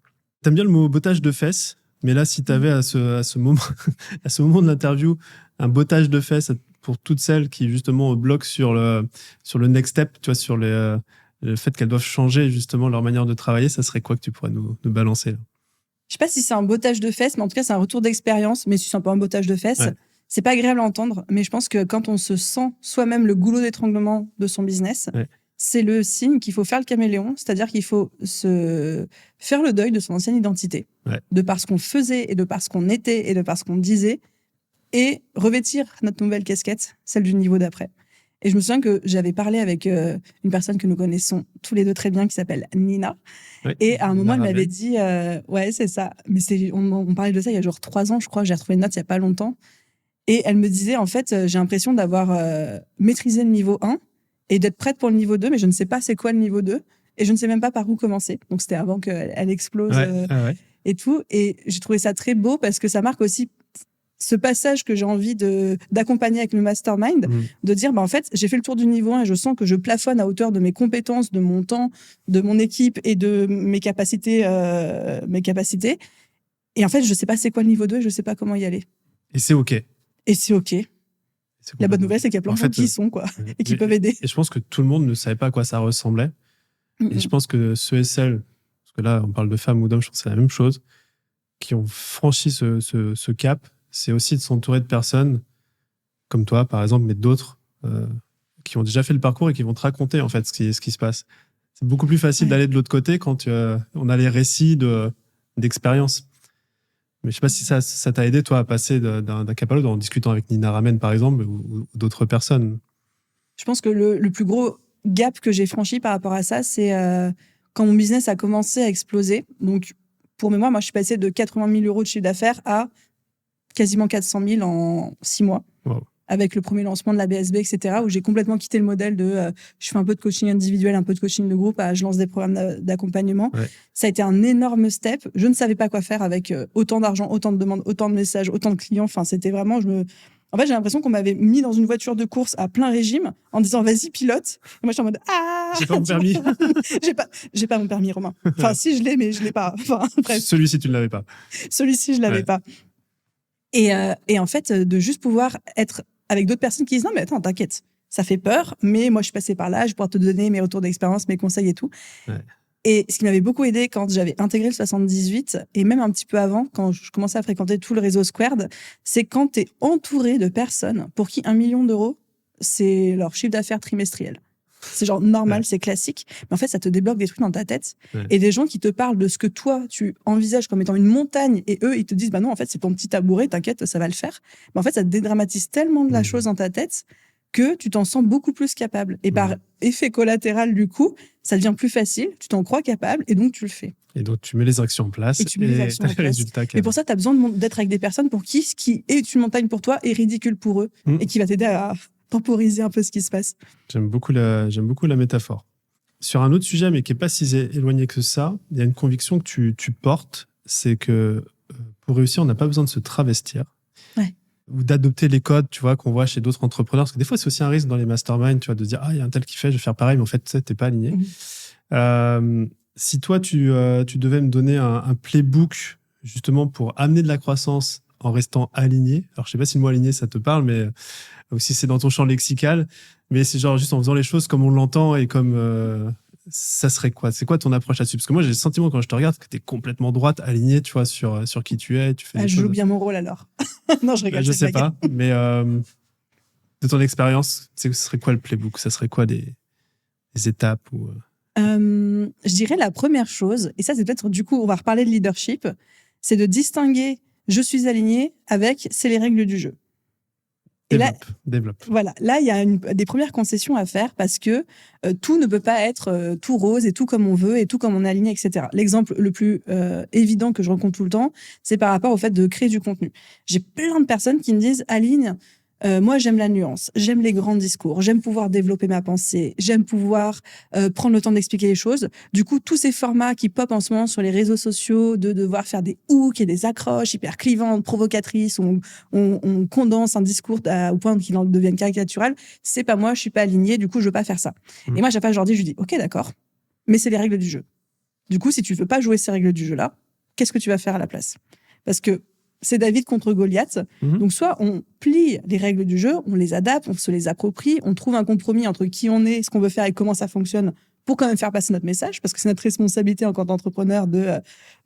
T'aimes bien le mot bottage de fesses, mais là, si tu avais à ce moment de l'interview un bottage de fesses pour toutes celles qui justement bloquent sur le next step, tu vois, sur le fait qu'elles doivent changer justement leur manière de travailler, ça serait quoi que tu pourrais nous balancer là? Je sais pas si c'est un bottage de fesses, mais en tout cas, c'est un retour d'expérience. Mais si c'est un peu un bottage de fesses, c'est pas agréable à entendre. Mais je pense que quand on se sent soi-même le goulot d'étranglement de son business, c'est le signe qu'il faut faire le caméléon. C'est-à-dire qu'il faut se faire le deuil de son ancienne identité, de par ce qu'on faisait et de par ce qu'on était et de par ce qu'on disait, et revêtir notre nouvelle casquette, celle du niveau d'après. Et je me souviens que j'avais parlé avec une personne que nous connaissons tous les deux très bien, qui s'appelle Nina. Et à un moment, elle m'avait dit... ouais, c'est ça. Mais on parlait de ça il y a genre 3 ans, je crois. J'ai retrouvé une note il n'y a pas longtemps. Et elle me disait, en fait, j'ai l'impression d'avoir maîtrisé le niveau 1 et d'être prête pour le niveau 2, mais je ne sais pas c'est quoi le niveau 2. Et je ne sais même pas par où commencer. Donc, c'était avant qu'elle explose et tout. Et j'ai trouvé ça très beau parce que ça marque aussi ce passage que j'ai envie d'accompagner avec le mastermind, de dire, en fait, j'ai fait le tour du niveau 1 et je sens que je plafonne à hauteur de mes compétences, de mon temps, de mon équipe et de mes capacités. Et en fait, je sais pas c'est quoi le niveau 2 et je sais pas comment y aller. Et c'est OK. Et c'est OK. La bonne nouvelle, c'est qu'il y a plein de gens qui y sont, quoi, et qui peuvent aider. Et je pense que tout le monde ne savait pas à quoi ça ressemblait. Et je pense que ceux et celles, parce que là, on parle de femmes ou d'hommes, je pense que c'est la même chose, qui ont franchi ce cap, c'est aussi de s'entourer de personnes comme toi, par exemple, mais d'autres qui ont déjà fait le parcours et qui vont te raconter en fait ce qui se passe. C'est beaucoup plus facile d'aller de l'autre côté quand on a les récits d'expérience. Mais je ne sais pas si ça t'a aidé, toi, à passer d'un cap à l'autre en discutant avec Nina Ramen, par exemple, ou d'autres personnes. Je pense que le plus gros gap que j'ai franchi par rapport à ça, c'est quand mon business a commencé à exploser. Donc, pour mémoire, moi, je suis passée de 80 000 euros de chiffre d'affaires à quasiment 400 000 en 6 mois. Wow. Avec le premier lancement de la BSB, etc., où j'ai complètement quitté le modèle de je fais un peu de coaching individuel, un peu de coaching de groupe, je lance des programmes d'accompagnement. Ça a été un énorme step. Je ne savais pas quoi faire avec autant d'argent, autant de demandes, autant de messages, autant de clients. Enfin, c'était vraiment... En fait, j'ai l'impression qu'on m'avait mis dans une voiture de course à plein régime en disant vas-y, pilote. Et moi, je suis en mode j'ai pas mon permis. j'ai pas mon permis, Romain. Enfin, si je l'ai, mais je l'ai pas. Enfin, bref. Celui-ci, tu ne l'avais pas. Celui-ci, je l'avais pas. Et en fait, de juste pouvoir être avec d'autres personnes qui disent non, mais attends, t'inquiète, ça fait peur, mais moi, je suis passée par là, je pourrais te donner mes retours d'expérience, mes conseils et tout. Et ce qui m'avait beaucoup aidé quand j'avais intégré le 78, et même un petit peu avant, quand je commençais à fréquenter tout le réseau Squared, c'est quand tu es entouré de personnes pour qui 1 million d'euros, c'est leur chiffre d'affaires trimestriel. C'est genre normal, c'est classique. Mais en fait, ça te débloque des trucs dans ta tête. Et des gens qui te parlent de ce que toi, tu envisages comme étant une montagne, et eux, ils te disent, bah non, en fait, c'est ton petit tabouret, t'inquiète, ça va le faire. Mais en fait, ça te dédramatise tellement de la chose dans ta tête que tu t'en sens beaucoup plus capable. Et par effet collatéral, du coup, ça devient plus facile, tu t'en crois capable, et donc tu le fais. Et donc, tu mets les actions en place et tu mets les actions en les place. résultats. Et pour ça, tu as besoin d'être avec des personnes pour qui ce qui est une montagne pour toi est ridicule pour eux et qui va t'aider à temporiser un peu ce qui se passe. J'aime beaucoup la métaphore. Sur un autre sujet, mais qui n'est pas si éloigné que ça, il y a une conviction que tu portes, c'est que pour réussir, on n'a pas besoin de se travestir. Ouais. Ou d'adopter les codes, tu vois, qu'on voit chez d'autres entrepreneurs. Parce que des fois, c'est aussi un risque dans les masterminds, tu vois, de dire, il y a un tel qui fait, je vais faire pareil, mais en fait, tu sais, t'es pas aligné. Si toi, tu devais me donner un playbook, justement, pour amener de la croissance en restant aligné. Alors, je sais pas si le mot aligné, ça te parle, mais aussi c'est dans ton champ lexical. Mais c'est genre juste en faisant les choses comme on l'entend et comme ça serait quoi? C'est quoi ton approche là-dessus? Parce que moi, j'ai le sentiment quand je te regarde que tu es complètement droite, alignée, tu vois, sur qui tu es. Tu fais des je choses... joue bien mon rôle alors. Non, je rigole. Je sais pas, mais de ton expérience, ce serait quoi le playbook? Ça serait quoi les étapes ou... Je dirais la première chose, et ça c'est peut-être du coup, on va reparler de leadership, c'est de distinguer je suis aligné avec c'est les règles du jeu. Développe. Voilà, là il y a des premières concessions à faire parce que tout ne peut pas être tout rose et tout comme on veut et tout comme on est aligné, etc. L'exemple le plus évident que je rencontre tout le temps, c'est par rapport au fait de créer du contenu. J'ai plein de personnes qui me disent Aline, moi j'aime la nuance, j'aime les grands discours, j'aime pouvoir développer ma pensée, j'aime pouvoir prendre le temps d'expliquer les choses. Du coup, tous ces formats qui popent en ce moment sur les réseaux sociaux, de devoir faire des hooks et des accroches hyper clivantes, provocatrices, où on condense un discours au point qu'il en devienne caricatural, c'est pas moi, je suis pas alignée, du coup je veux pas faire ça. Et moi, à chaque fois, je leur dis, ok, d'accord, mais c'est les règles du jeu. Du coup, si tu veux pas jouer ces règles du jeu-là, qu'est-ce que tu vas faire à la place? Parce que c'est David contre Goliath. Donc, soit on plie les règles du jeu, on les adapte, on se les approprie, on trouve un compromis entre qui on est, ce qu'on veut faire et comment ça fonctionne pour quand même faire passer notre message, parce que c'est notre responsabilité en tant qu'entrepreneur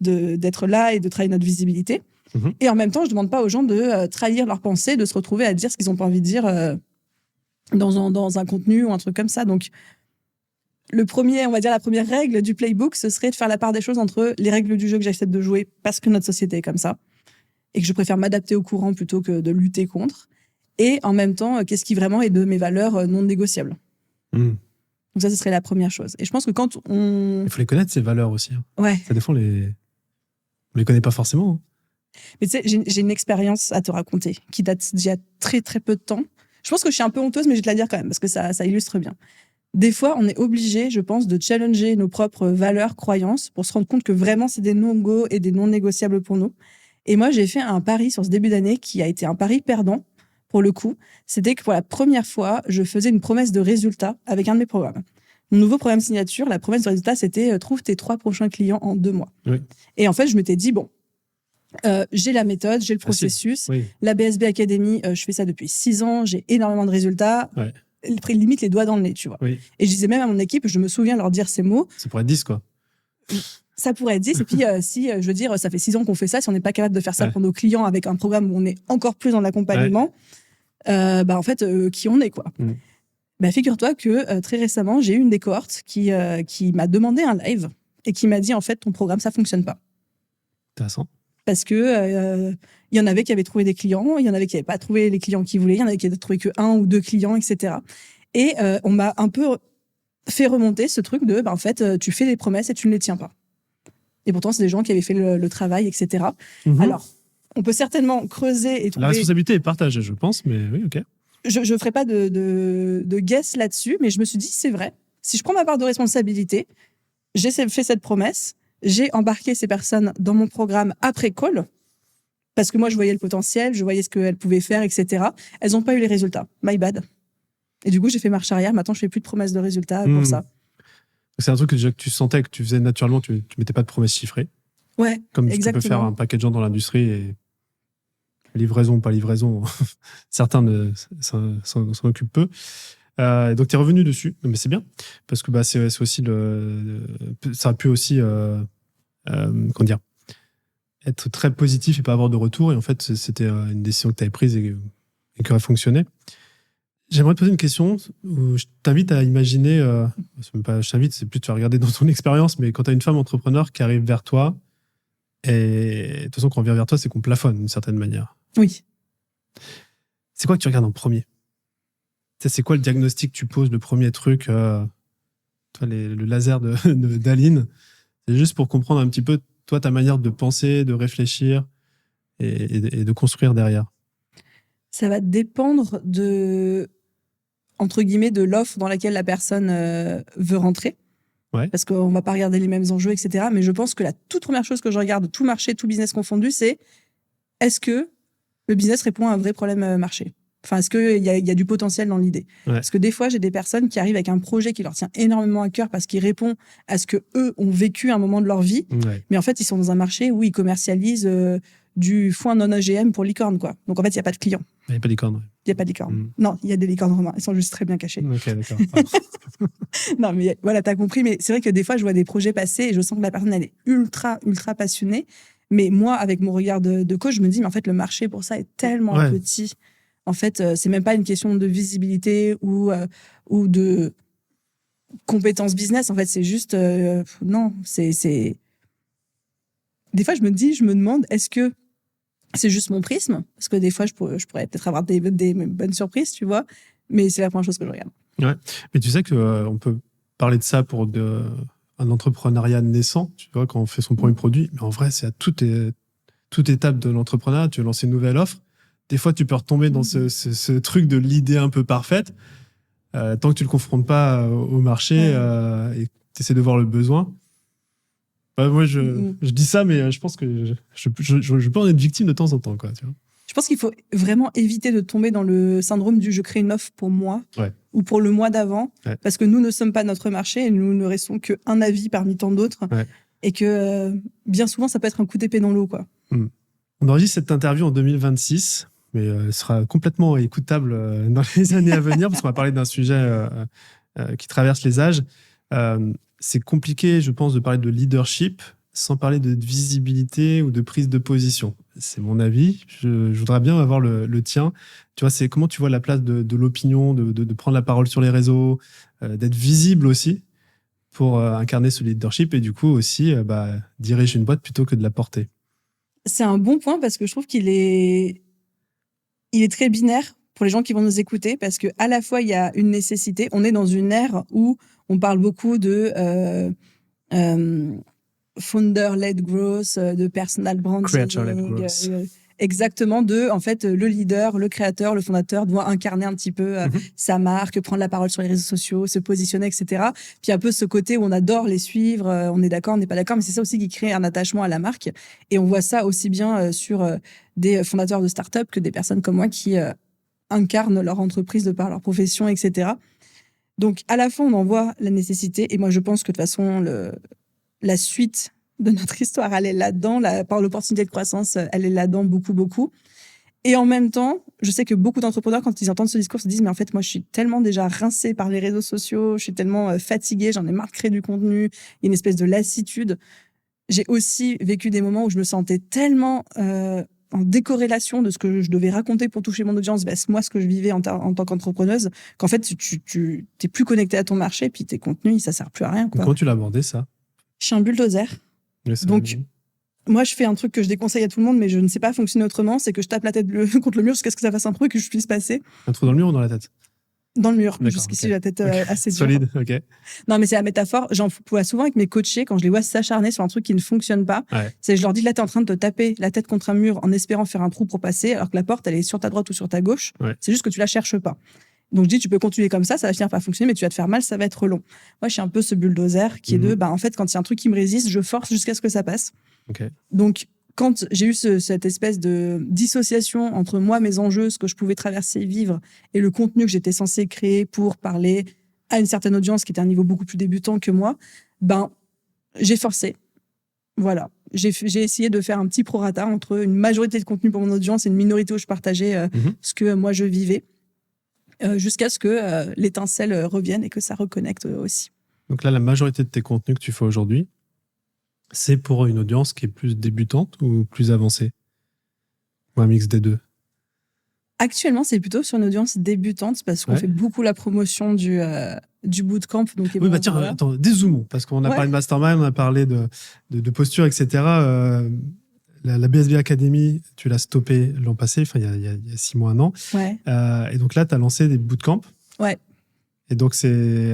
d'être là et de trahir notre visibilité. Et en même temps, je demande pas aux gens de trahir leurs pensées, de se retrouver à dire ce qu'ils ont pas envie de dire dans un contenu ou un truc comme ça. Donc, la première règle du playbook, ce serait de faire la part des choses entre les règles du jeu que j'accepte de jouer parce que notre société est comme ça, et que je préfère m'adapter au courant plutôt que de lutter contre. Et en même temps, qu'est-ce qui vraiment est de mes valeurs non négociables. Donc ça, ce serait la première chose. Et je pense que quand on... Il faut les connaître, ces valeurs aussi. Ouais. Ça, des fois, on les connaît pas forcément. Mais tu sais, j'ai une expérience à te raconter qui date d'il y a très, très peu de temps. Je pense que je suis un peu honteuse, mais je vais te la dire quand même, parce que ça illustre bien. Des fois, on est obligé, je pense, de challenger nos propres valeurs, croyances, pour se rendre compte que vraiment, c'est des no-go et des non négociables pour nous. Et moi, j'ai fait un pari sur ce début d'année qui a été un pari perdant, pour le coup. C'était que pour la première fois, je faisais une promesse de résultat avec un de mes programmes. Mon nouveau programme signature, la promesse de résultat, c'était trouve tes 3 prochains clients en 2 mois. Oui. Et en fait, je m'étais dit, j'ai la méthode, j'ai le processus. Oui. La BSB Academy, je fais ça depuis 6 ans, j'ai énormément de résultats. Ouais. Limite les doigts dans le nez, tu vois. Oui. Et je disais même à mon équipe, je me souviens leur dire ces mots. Ça pourrait être 10, quoi. Ça pourrait être 10. Et puis, je veux dire, ça fait 6 ans qu'on fait ça. Si on n'est pas capable de faire ça pour nos clients avec un programme où on est encore plus dans l'accompagnement, en fait, qui on est, quoi. Figure-toi que très récemment, j'ai eu une des cohortes qui m'a demandé un live et qui m'a dit, en fait, ton programme, ça fonctionne pas. Intéressant. Parce que il y en avait qui avaient trouvé des clients, il y en avait qui n'avaient pas trouvé les clients qu'ils voulaient, il y en avait qui n'avaient trouvé que 1 ou 2 clients, etc. Et on m'a un peu fait remonter ce truc de, en fait, tu fais des promesses et tu ne les tiens pas. Et pourtant, c'est des gens qui avaient fait le travail, etc. Alors, on peut certainement creuser et trouver... La responsabilité est partagée, je pense, mais oui, ok. Je ne ferai pas de guess là-dessus, mais je me suis dit, c'est vrai. Si je prends ma part de responsabilité, j'ai fait cette promesse, j'ai embarqué ces personnes dans mon programme après call, parce que moi, je voyais le potentiel, je voyais ce qu'elles pouvaient faire, etc. Elles n'ont pas eu les résultats. My bad. Et du coup, j'ai fait marche arrière. Maintenant, je ne fais plus de promesses de résultats pour ça. C'est un truc que tu sentais que tu faisais naturellement, tu ne mettais pas de promesses chiffrées. Ouais, comme exactement. Tu peux faire un paquet de gens dans l'industrie et livraison ou pas livraison, certains s'en occupent peu. Donc, tu es revenu dessus. Non, mais c'est bien, parce que c'est aussi ça a pu aussi être très positif et pas avoir de retour. Et en fait, c'était une décision que tu avais prise et qui aurait fonctionné. J'aimerais te poser une question où je t'invite à imaginer, c'est même pas je t'invite, c'est plus tu vas regarder dans ton expérience, mais quand tu as une femme entrepreneur qui arrive vers toi, et de toute façon, quand on vient vers toi, c'est qu'on plafonne d'une certaine manière. Oui. C'est quoi que tu regardes en premier? C'est quoi le diagnostic que tu poses, le premier truc, le laser d'Aline? C'est juste pour comprendre un petit peu, toi, ta manière de penser, de réfléchir et de construire derrière. Ça va dépendre entre guillemets, de l'offre dans laquelle la personne veut rentrer. Ouais. Parce qu'on ne va pas regarder les mêmes enjeux, etc. Mais je pense que la toute première chose que je regarde, tout marché, tout business confondu, c'est est-ce que le business répond à un vrai problème marché ? Enfin, est-ce qu'il y a du potentiel dans l'idée ? Ouais. Parce que des fois, j'ai des personnes qui arrivent avec un projet qui leur tient énormément à cœur parce qu'il répond à ce que eux ont vécu à un moment de leur vie. Ouais. Mais en fait, ils sont dans un marché où ils commercialisent du foin non OGM pour licorne, quoi. Donc en fait, il n'y a pas de clients. Il n'y a pas de licorne. Ouais. Il n'y a pas de licorne. Non, il y a des licornes romains. Ils sont juste très bien cachés. Ok, d'accord. Non, mais voilà, t'as compris. Mais c'est vrai que des fois, je vois des projets passer et je sens que la personne, elle est ultra, ultra passionnée. Mais moi, avec mon regard de coach, je me dis, mais en fait, le marché pour ça est tellement petit. En fait, c'est même pas une question de visibilité ou de compétences business. En fait, c'est juste... non, c'est... Des fois, je me demande, est-ce que c'est juste mon prisme ? Parce que des fois, je pourrais peut-être avoir des bonnes surprises, tu vois. Mais c'est la première chose que je regarde. Ouais. Mais tu sais qu'on peut parler de ça pour un entrepreneuriat naissant, tu vois, quand on fait son premier produit. Mais en vrai, c'est à toute étape de l'entrepreneuriat. Tu veux lancer une nouvelle offre. Des fois, tu peux retomber dans ce truc de l'idée un peu parfaite. Tant que tu ne le confrontes pas au marché et que tu essaies de voir le besoin. Moi, je dis ça, mais je pense que je peux en être victime de temps en temps, quoi, tu vois. Je pense qu'il faut vraiment éviter de tomber dans le syndrome du « je crée une offre pour moi » ou pour le mois d'avant, parce que nous ne sommes pas notre marché et nous ne restons qu'un avis parmi tant d'autres. Et que bien souvent, ça peut être un coup d'épée dans l'eau, quoi. On enregistre cette interview en 2026, mais elle sera complètement écoutable dans les années à venir, parce qu'on va parler d'un sujet qui traverse les âges. C'est compliqué, je pense, de parler de leadership sans parler de visibilité ou de prise de position. C'est mon avis. Je voudrais bien avoir le tien. Tu vois, c'est comment tu vois la place de l'opinion, de prendre la parole sur les réseaux, d'être visible aussi pour incarner ce leadership et du coup aussi diriger une boîte plutôt que de la porter. C'est un bon point parce que je trouve qu'il est très binaire pour les gens qui vont nous écouter parce qu'à la fois, il y a une nécessité. On est dans une ère où on parle beaucoup de founder-led growth, de personal branding. Creator-led growth. Exactement, en fait, le leader, le créateur, le fondateur doit incarner un petit peu sa marque, prendre la parole sur les réseaux sociaux, se positionner, etc. Puis un peu ce côté où on adore les suivre, on est d'accord, on n'est pas d'accord, mais c'est ça aussi qui crée un attachement à la marque. Et on voit ça aussi bien sur des fondateurs de start-up que des personnes comme moi qui incarnent leur entreprise de par leur profession, etc. Donc, à la fois, on en voit la nécessité. Et moi, je pense que de toute façon, la suite de notre histoire, elle est là-dedans. Par l'opportunité de croissance, elle est là-dedans beaucoup, beaucoup. Et en même temps, je sais que beaucoup d'entrepreneurs, quand ils entendent ce discours, se disent « Mais en fait, moi, je suis tellement déjà rincée par les réseaux sociaux, je suis tellement fatiguée, j'en ai marre de créer du contenu. » Il y a une espèce de lassitude. J'ai aussi vécu des moments où je me sentais tellement en décorrélation de ce que je devais raconter pour toucher mon audience, moi, ce que je vivais en tant qu'entrepreneuse, qu'en fait, tu t'es plus connecté à ton marché, puis tes contenus, ça sert plus à rien, quoi. Comment tu l'as abordé, ça ? Je suis un bulldozer. Donc, moi, je fais un truc que je déconseille à tout le monde, mais je ne sais pas fonctionner autrement, c'est que je tape la tête contre le mur jusqu'à ce que ça fasse un trou et que je puisse passer. Un trou dans le mur ou dans la tête ? Dans le mur, jusqu'ici, la tête assez dure. Solide, ok. Non, mais c'est la métaphore. J'en vois souvent avec mes coachés, quand je les vois s'acharner sur un truc qui ne fonctionne pas. C'est je leur dis, là, t'es en train de te taper la tête contre un mur en espérant faire un trou pour passer, alors que la porte, elle est sur ta droite ou sur ta gauche. C'est juste que tu la cherches pas. Donc, je dis, tu peux continuer comme ça va finir par fonctionner, mais tu vas te faire mal, ça va être long. Moi, je suis un peu ce bulldozer qui est en fait, quand il y a un truc qui me résiste, je force jusqu'à ce que ça passe. Donc, quand j'ai eu cette espèce de dissociation entre moi, mes enjeux, ce que je pouvais traverser, vivre, et le contenu que j'étais censée créer pour parler à une certaine audience qui était à un niveau beaucoup plus débutant que moi, j'ai forcé. Voilà. J'ai essayé de faire un petit prorata entre une majorité de contenu pour mon audience et une minorité où je partageais ce que moi je vivais. Jusqu'à ce que l'étincelle revienne et que ça reconnecte aussi. Donc là, la majorité de tes contenus que tu fais aujourd'hui, c'est pour une audience qui est plus débutante ou plus avancée ? Ou un mix des deux ? Actuellement, c'est plutôt sur une audience débutante parce qu'on fait beaucoup la promotion du bootcamp. Donc tiens, attends, dézoomons, parce qu'on a parlé de mastermind, on a parlé de posture, etc. La BSB Academy, tu l'as stoppée l'an passé, il y a 6 mois, 1 an. Et donc là, tu as lancé des bootcamps. Et donc, c'est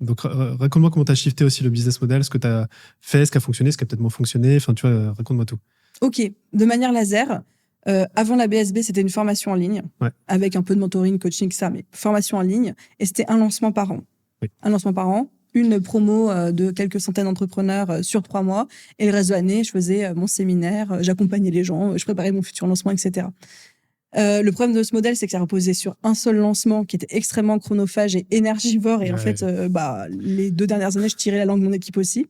Donc, raconte-moi comment tu as shifté aussi le business model, ce que tu as fait, ce qui a fonctionné, ce qui a peut-être moins fonctionné. Enfin, tu vois, raconte-moi tout. Ok, de manière laser, avant la BSB, c'était une formation en ligne, avec un peu de mentoring, coaching, ça, mais formation en ligne, et c'était un lancement par an. Oui. Un lancement par an, une promo de quelques centaines d'entrepreneurs sur 3 mois, et le reste de l'année, je faisais mon séminaire, j'accompagnais les gens, je préparais mon futur lancement, etc. Le problème de ce modèle, c'est que ça reposait sur un seul lancement qui était extrêmement chronophage et énergivore, et en fait, les 2 dernières années, je tirais la langue de mon équipe aussi.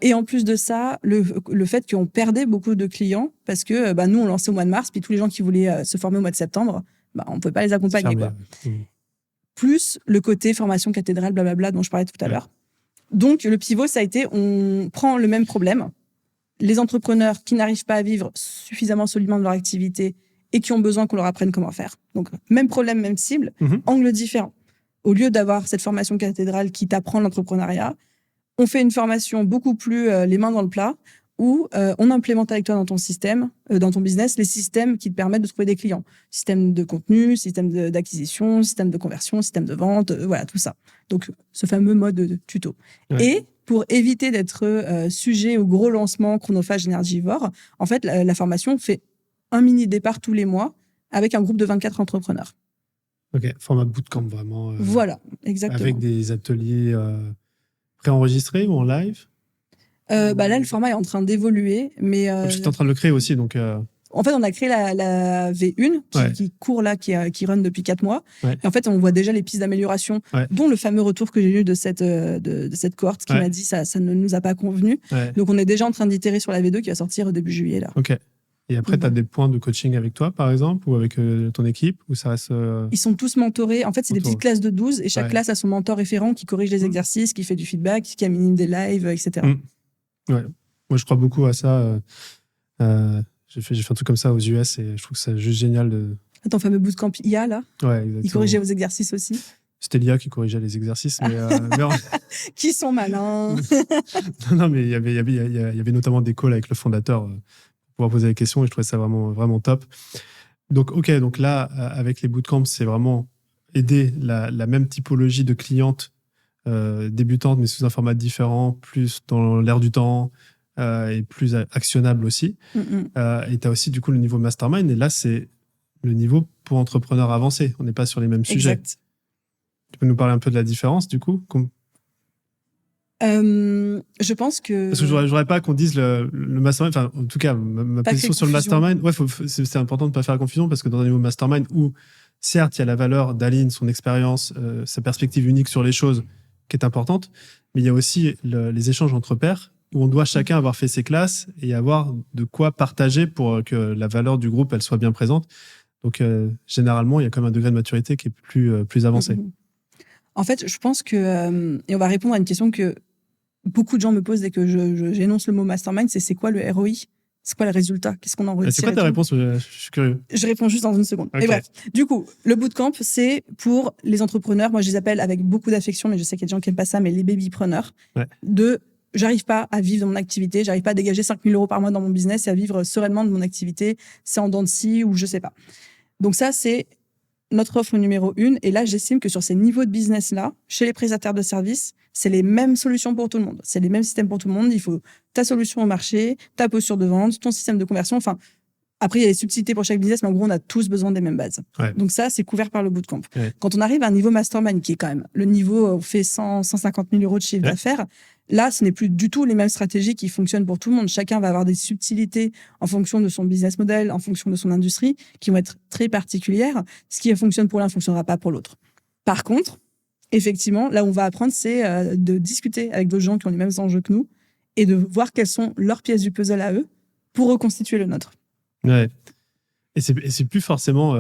Et en plus de ça, le fait qu'on perdait beaucoup de clients parce que nous, on lançait au mois de mars, puis tous les gens qui voulaient se former au mois de septembre, on ne pouvait pas les accompagner. Quoi. Plus le côté formation cathédrale, blablabla, dont je parlais tout à l'heure. Donc, le pivot, ça a été, on prend le même problème. Les entrepreneurs qui n'arrivent pas à vivre suffisamment solidement de leur activité et qui ont besoin qu'on leur apprenne comment faire. Donc, même problème, même cible, angle différent. Au lieu d'avoir cette formation cathédrale qui t'apprend l'entrepreneuriat, on fait une formation beaucoup plus les mains dans le plat, où on implémente avec toi dans ton système, dans ton business, les systèmes qui te permettent de trouver des clients. Système de contenu, système d'acquisition, système de conversion, système de vente, voilà, tout ça. Donc, ce fameux mode tuto. Ouais. Et pour éviter d'être sujet au gros lancement chronophage énergivore, en fait, la formation fait un mini départ tous les mois avec un groupe de 24 entrepreneurs. Ok, format bootcamp vraiment. Voilà, exactement. Avec des ateliers préenregistrés ou en live? Là, le format est en train d'évoluer, mais... Parce que tu es en train de le créer aussi, donc... En fait, on a créé la V1 qui court là, qui run depuis 4 mois. Ouais. Et en fait, on voit déjà les pistes d'amélioration, dont le fameux retour que j'ai eu de cette cohorte qui m'a dit ça ne nous a pas convenu. Ouais. Donc, on est déjà en train d'itérer sur la V2 qui va sortir au début juillet. Là. Ok. Et après, tu as des points de coaching avec toi, par exemple, ou avec ton équipe, ou ça reste... Ils sont tous mentorés. En fait, c'est des petites classes de 12 et chaque classe a son mentor référent qui corrige les exercices, qui fait du feedback, qui anime des lives, etc. Ouais. Moi, je crois beaucoup à ça. J'ai fait un truc comme ça aux US et je trouve que c'est juste génial. Ton fameux bootcamp IA, là? Ouais, exactement. Il corrigeait vos exercices aussi? C'était l'IA qui corrigeait les exercices. Mais, Qui sont malins. Non, mais il y avait notamment des calls avec le fondateur pour pouvoir poser des questions et je trouvais ça vraiment, vraiment top. Donc, donc là, avec les bootcamps, c'est vraiment aider la même typologie de clientes débutantes, mais sous un format différent, plus dans l'air du temps, et plus actionnable aussi. Et tu as aussi du coup le niveau mastermind, et là c'est le niveau pour entrepreneurs avancés. On n'est pas sur les mêmes sujets. Tu peux nous parler un peu de la différence du coup? Je pense que... Parce que je voudrais pas qu'on dise le mastermind, enfin en tout cas ma position sur le mastermind, c'est important de ne pas faire la confusion, parce que dans un niveau mastermind où certes il y a la valeur d'Aline, son expérience, sa perspective unique sur les choses qui est importante, mais il y a aussi les échanges entre pairs, où on doit chacun avoir fait ses classes et avoir de quoi partager pour que la valeur du groupe elle soit bien présente. Donc, généralement, il y a quand même un degré de maturité qui est plus avancé. En fait, je pense que... et on va répondre à une question que beaucoup de gens me posent dès que j'énonce le mot mastermind, c'est quoi le ROI? C'est quoi le résultat? Qu'est-ce qu'on en retire? C'est quoi ta réponse? Je suis curieux. Je réponds juste dans une seconde. Okay. Et bref, du coup, le bootcamp, c'est pour les entrepreneurs. Moi, je les appelle avec beaucoup d'affection, mais je sais qu'il y a des gens qui n'aiment pas ça, mais les babypreneurs. J'arrive pas à vivre de mon activité, j'arrive pas à dégager 5 000 € par mois dans mon business et à vivre sereinement de mon activité, c'est en dents de scie ou je sais pas. Donc ça, c'est notre offre numéro 1. Et là, j'estime que sur ces niveaux de business-là, chez les prestataires de services, c'est les mêmes solutions pour tout le monde. C'est les mêmes systèmes pour tout le monde. Il faut ta solution au marché, ta posture de vente, ton système de conversion. Enfin, après, il y a des subtilités pour chaque business, mais en gros, on a tous besoin des mêmes bases. Ouais. Donc ça, c'est couvert par le bootcamp. Ouais. Quand on arrive à un niveau mastermind, qui est quand même le niveau, on fait 150 000 € de chiffre d'affaires, là, ce n'est plus du tout les mêmes stratégies qui fonctionnent pour tout le monde. Chacun va avoir des subtilités en fonction de son business model, en fonction de son industrie, qui vont être très particulières. Ce qui fonctionne pour l'un ne fonctionnera pas pour l'autre. Par contre, effectivement, là où on va apprendre, c'est de discuter avec d'autres gens qui ont les mêmes enjeux que nous et de voir quelles sont leurs pièces du puzzle à eux pour reconstituer le nôtre. Ouais. Et c'est plus forcément...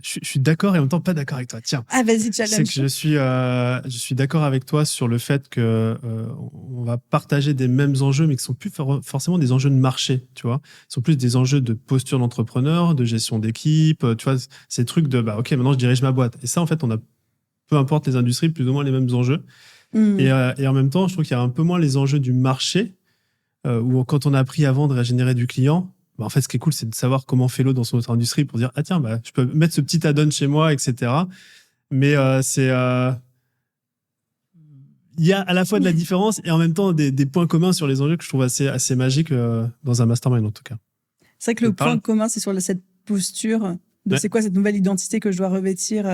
je suis d'accord et en même temps pas d'accord avec toi. Tiens. Ah, vas-y, challenge. C'est que je suis d'accord avec toi sur le fait que on va partager des mêmes enjeux, mais qui sont plus forcément des enjeux de marché, tu vois. Ils sont plus des enjeux de posture d'entrepreneur, de gestion d'équipe, tu vois, ces trucs de, OK, maintenant je dirige ma boîte. Et ça, en fait, on a, peu importe les industries, plus ou moins les mêmes enjeux. Et en même temps, je trouve qu'il y a un peu moins les enjeux du marché, où quand on a appris à vendre et à générer du client, en fait, ce qui est cool, c'est de savoir comment fait l'autre dans son autre industrie pour dire, tiens, je peux mettre ce petit add-on chez moi, etc. Mais il y a à la fois de la différence et en même temps des points communs sur les enjeux que je trouve assez magiques dans un mastermind en tout cas. C'est vrai que le point commun, c'est sur cette posture de c'est quoi cette nouvelle identité que je dois revêtir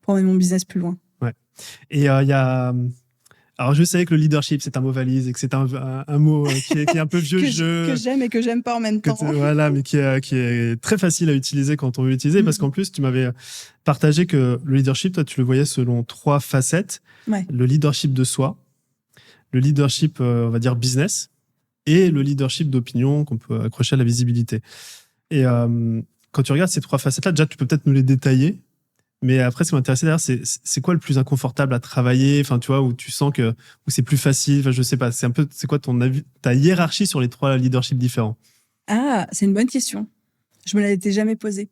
pour emmener mon business plus loin. Ouais. Et il y a... Alors, je savais que le leadership, c'est un mot valise et que c'est un mot qui est un peu vieux jeu. Que j'aime et que j'aime pas en même temps. Voilà, mais qui est très facile à utiliser quand on veut l'utiliser. Parce qu'en plus, tu m'avais partagé que le leadership, toi, tu le voyais selon 3 facettes. Ouais. Le leadership de soi, le leadership, on va dire, business, et le leadership d'opinion qu'on peut accrocher à la visibilité. Et quand tu regardes ces 3 facettes-là, déjà, tu peux peut-être nous les détailler. Mais après, ce qui m'intéressait d'ailleurs, c'est quoi le plus inconfortable à travailler, enfin, tu vois, où tu sens que où c'est plus facile, enfin, je sais pas, c'est quoi ta hiérarchie sur les 3 leaderships différents? Ah, c'est une bonne question. Je me l'avais jamais posée.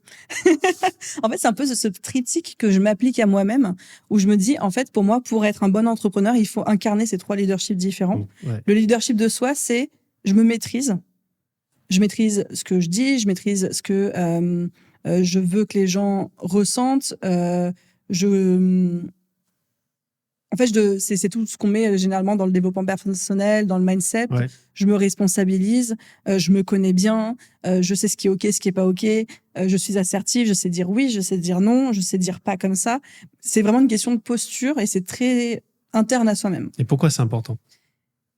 En fait, c'est un peu ce triptyque que je m'applique à moi-même, où je me dis, en fait, pour moi, pour être un bon entrepreneur, il faut incarner ces 3 leaderships différents. Ouais. Le leadership de soi, c'est je me maîtrise. Je maîtrise ce que je dis, je maîtrise ce que je veux que les gens ressentent. En fait, c'est tout ce qu'on met généralement dans le développement personnel, dans le mindset. Ouais. Je me responsabilise, je me connais bien, je sais ce qui est OK, ce qui est pas OK. Je suis assertive, je sais dire oui, je sais dire non, je sais dire pas comme ça. C'est vraiment une question de posture et c'est très interne à soi-même. Et pourquoi c'est important?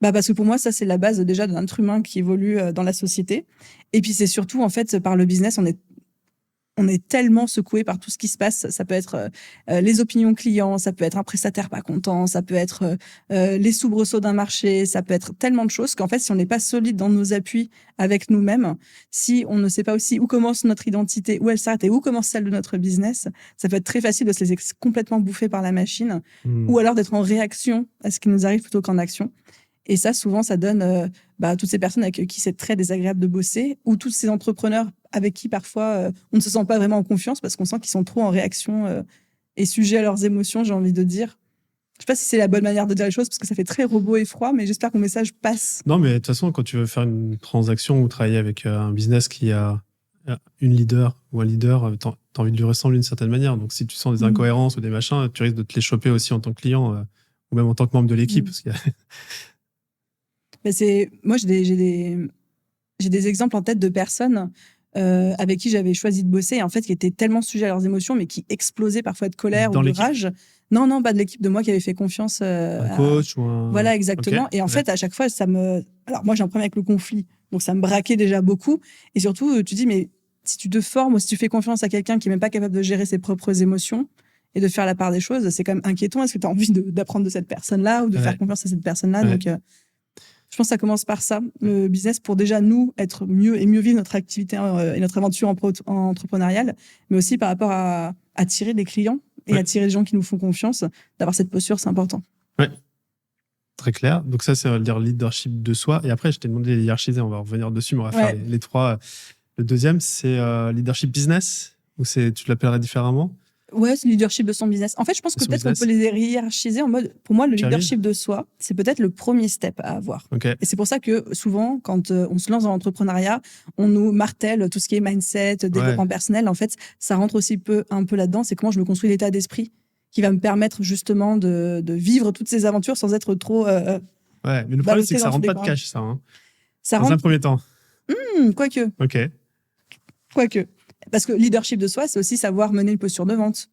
Parce que pour moi, ça, c'est la base déjà d'un être humain qui évolue dans la société. Et puis, c'est surtout, en fait, par le business, on est tellement secoué par tout ce qui se passe. Ça peut être les opinions clients, ça peut être un prestataire pas content, ça peut être les soubresauts d'un marché, ça peut être tellement de choses qu'en fait, si on n'est pas solide dans nos appuis avec nous-mêmes, si on ne sait pas aussi où commence notre identité, où elle s'arrête et où commence celle de notre business, ça peut être très facile de se laisser complètement bouffer par la machine ou alors d'être en réaction à ce qui nous arrive plutôt qu'en action. Et ça, souvent, ça donne toutes ces personnes avec qui c'est très désagréable de bosser, ou tous ces entrepreneurs avec qui parfois on ne se sent pas vraiment en confiance parce qu'on sent qu'ils sont trop en réaction et sujets à leurs émotions, j'ai envie de dire. Je sais pas si c'est la bonne manière de dire les choses parce que ça fait très robot et froid, mais j'espère que mon message passe. Non, mais de toute façon, quand tu veux faire une transaction ou travailler avec un business qui a une leader ou un leader, t'as envie de lui ressembler d'une certaine manière. Donc, si tu sens des incohérences ou des machins, tu risques de te les choper aussi en tant que client ou même en tant que membre de l'équipe. Parce qu'il y a... Moi, j'ai des exemples en tête de personnes avec qui j'avais choisi de bosser, et en fait, qui étaient tellement sujets à leurs émotions, mais qui explosaient parfois de colère ou de rage. Non, pas de l'équipe, de moi qui avait fait confiance. Un coach ou un... Voilà, exactement. Okay. Et en fait, à chaque fois, alors, moi, j'ai un problème avec le conflit, donc ça me braquait déjà beaucoup. Et surtout, tu dis, mais si tu te formes ou si tu fais confiance à quelqu'un qui n'est même pas capable de gérer ses propres émotions et de faire la part des choses, c'est quand même inquiétant. Est-ce que tu as envie d'apprendre de cette personne-là ou de faire confiance à cette personne-là? Donc, je pense que ça commence par ça, le business, pour déjà nous être mieux et mieux vivre notre activité et notre aventure entrepreneuriale, mais aussi par rapport à attirer des clients et attirer des gens qui nous font confiance. D'avoir cette posture, c'est important. Ouais, très clair. Donc ça, c'est le leadership de soi. Et après, je t'ai demandé de hiérarchiser, on va revenir dessus, mais on va faire les 3. Le deuxième, c'est leadership business, ou tu l'appellerais différemment? Ouais, c'est le leadership de son business. En fait, je pense que peut-être qu'on peut les hiérarchiser en mode, pour moi, le leadership de soi, c'est peut-être le premier step à avoir. Okay. Et c'est pour ça que souvent, quand on se lance dans l'entrepreneuriat, on nous martèle tout ce qui est mindset, développement personnel. En fait, ça rentre aussi un peu là-dedans. C'est comment je me construis l'état d'esprit qui va me permettre justement de vivre toutes ces aventures sans être trop... ouais, mais le problème, c'est que ça rentre pas de cash, ça. Hein. Ça dans un premier temps. Quoique. Ok. Quoique. Parce que leadership de soi, c'est aussi savoir mener une posture de vente,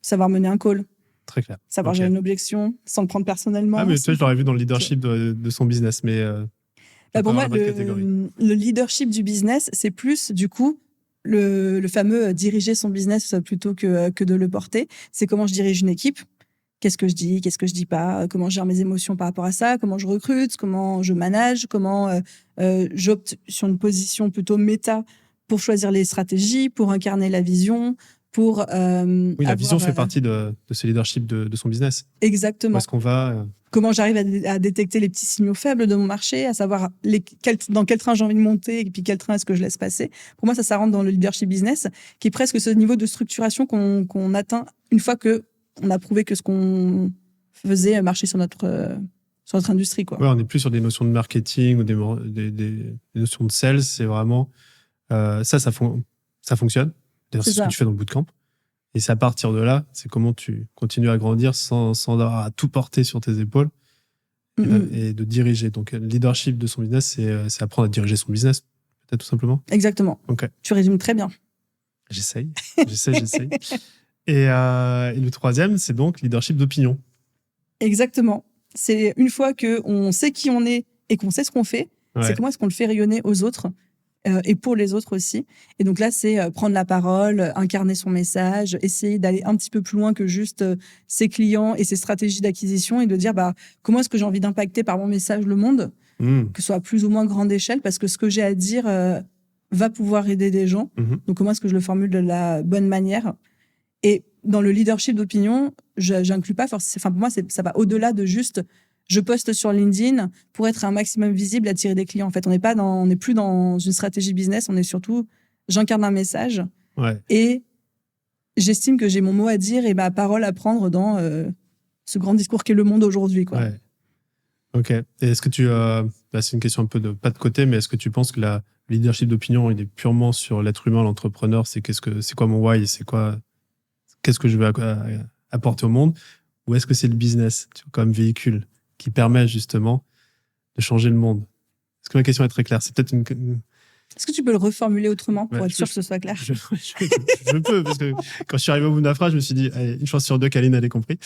savoir mener un call. Très clair. Savoir gérer une objection sans le prendre personnellement. Ah, mais tu vois, je l'aurais vu dans le leadership de son business, mais... pour moi, le leadership du business, c'est plus, du coup, le fameux diriger son business plutôt que de le porter. C'est comment je dirige une équipe, qu'est-ce que je dis, qu'est-ce que je dis pas, comment je gère mes émotions par rapport à ça, comment je recrute, comment je manage, comment j'opte sur une position plutôt méta pour choisir les stratégies, pour incarner la vision, pour... oui, la vision fait partie de ce leadership de son business. Exactement. Où est-ce qu'on va Comment j'arrive à détecter les petits signaux faibles de mon marché, à savoir dans quel train j'ai envie de monter et puis quel train est-ce que je laisse passer. Pour moi, ça rentre dans le leadership business, qui est presque ce niveau de structuration qu'on atteint une fois qu'on a prouvé que ce qu'on faisait marchait sur notre industrie, quoi. Ouais, on n'est plus sur des notions de marketing ou des notions de sales, c'est vraiment... ça fonctionne. D'ailleurs, c'est ce que tu fais dans le bootcamp. Et c'est à partir de là, c'est comment tu continues à grandir sans avoir à tout porter sur tes épaules et de diriger. Donc, le leadership de son business, c'est apprendre à diriger son business, peut-être tout simplement. Exactement. Okay. Tu résumes très bien. J'essaye. Et le troisième, c'est donc leadership d'opinion. Exactement. C'est une fois qu'on sait qui on est et qu'on sait ce qu'on fait, c'est comment est-ce qu'on le fait rayonner aux autres et pour les autres aussi. Et donc là, c'est prendre la parole, incarner son message, essayer d'aller un petit peu plus loin que juste ses clients et ses stratégies d'acquisition et de dire comment est-ce que j'ai envie d'impacter par mon message le monde, que ce soit à plus ou moins grande échelle, parce que ce que j'ai à dire va pouvoir aider des gens. Donc comment est-ce que je le formule de la bonne manière? Et dans le leadership d'opinion, j'inclus pas forcément. Enfin, pour moi, ça va au-delà de juste je poste sur LinkedIn pour être un maximum visible, attirer des clients. En fait, on n'est plus dans une stratégie business. On est surtout j'incarne un message et j'estime que j'ai mon mot à dire et ma parole à prendre dans ce grand discours qu'est le monde aujourd'hui, quoi. Ouais. Ok. Et est-ce que c'est une question un peu pas de côté, mais est-ce que tu penses que le leadership d'opinion, il est purement sur l'être humain, l'entrepreneur, c'est quoi mon why, qu'est-ce que je veux apporter au monde, ou est-ce que c'est le business comme véhicule qui permet justement de changer le monde? Est-ce que ma question est très claire? C'est peut-être Est-ce que tu peux le reformuler autrement pour être sûr que ce soit clair? Je peux, parce que quand je suis arrivé au bout de la phrase, je me suis dit, allez, une chance sur deux qu'Aline avait compris.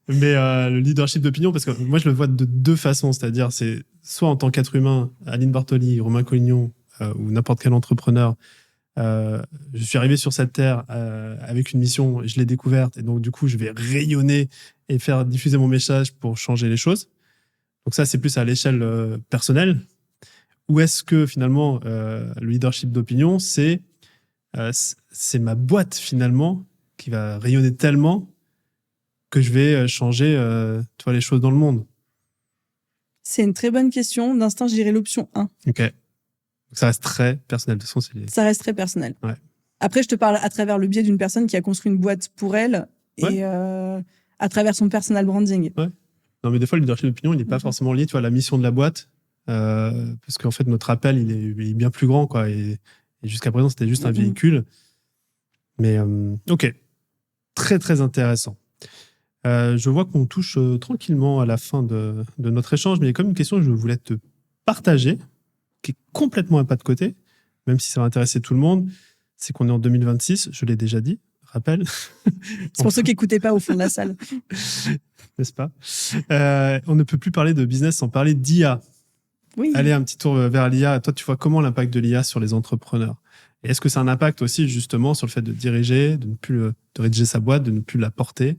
Mais le leadership d'opinion, parce que moi, je le vois de deux façons, c'est-à-dire, c'est soit en tant qu'être humain, Aline Bartoli, Romain Collignon, ou n'importe quel entrepreneur, je suis arrivé sur cette terre avec une mission, je l'ai découverte, et donc du coup, je vais rayonner et faire diffuser mon message pour changer les choses. Donc ça, c'est plus à l'échelle personnelle. Ou est-ce que finalement, le leadership d'opinion, c'est ma boîte finalement qui va rayonner tellement que je vais changer les choses dans le monde? C'est une très bonne question. D'instinct, je dirais l'option 1. Ok. Ça reste très personnel. De toute façon, ça reste très personnel. Ouais. Après, je te parle à travers le biais d'une personne qui a construit une boîte pour elle et à travers son personal branding. Ouais. Non, mais des fois, le leadership d'opinion, il n'est pas forcément lié à la mission de la boîte. Parce qu'en fait, notre appel, il est bien plus grand, quoi. Et jusqu'à présent, c'était juste un véhicule. Mais ok. Très, très intéressant. Je vois qu'on touche tranquillement à la fin de notre échange, mais il y a quand même une question que je voulais te partager, qui est complètement un pas de côté, même si ça va intéresser tout le monde. C'est qu'on est en 2026, je l'ai déjà dit, rappel. C'est pour ceux qui n'écoutaient pas au fond de la salle. N'est-ce pas? On ne peut plus parler de business sans parler d'IA. Oui. Allez, un petit tour vers l'IA. Toi, tu vois comment l'impact de l'IA sur les entrepreneurs? Et est-ce que c'est un impact aussi justement sur le fait de diriger, de rédiger sa boîte, de ne plus la porter?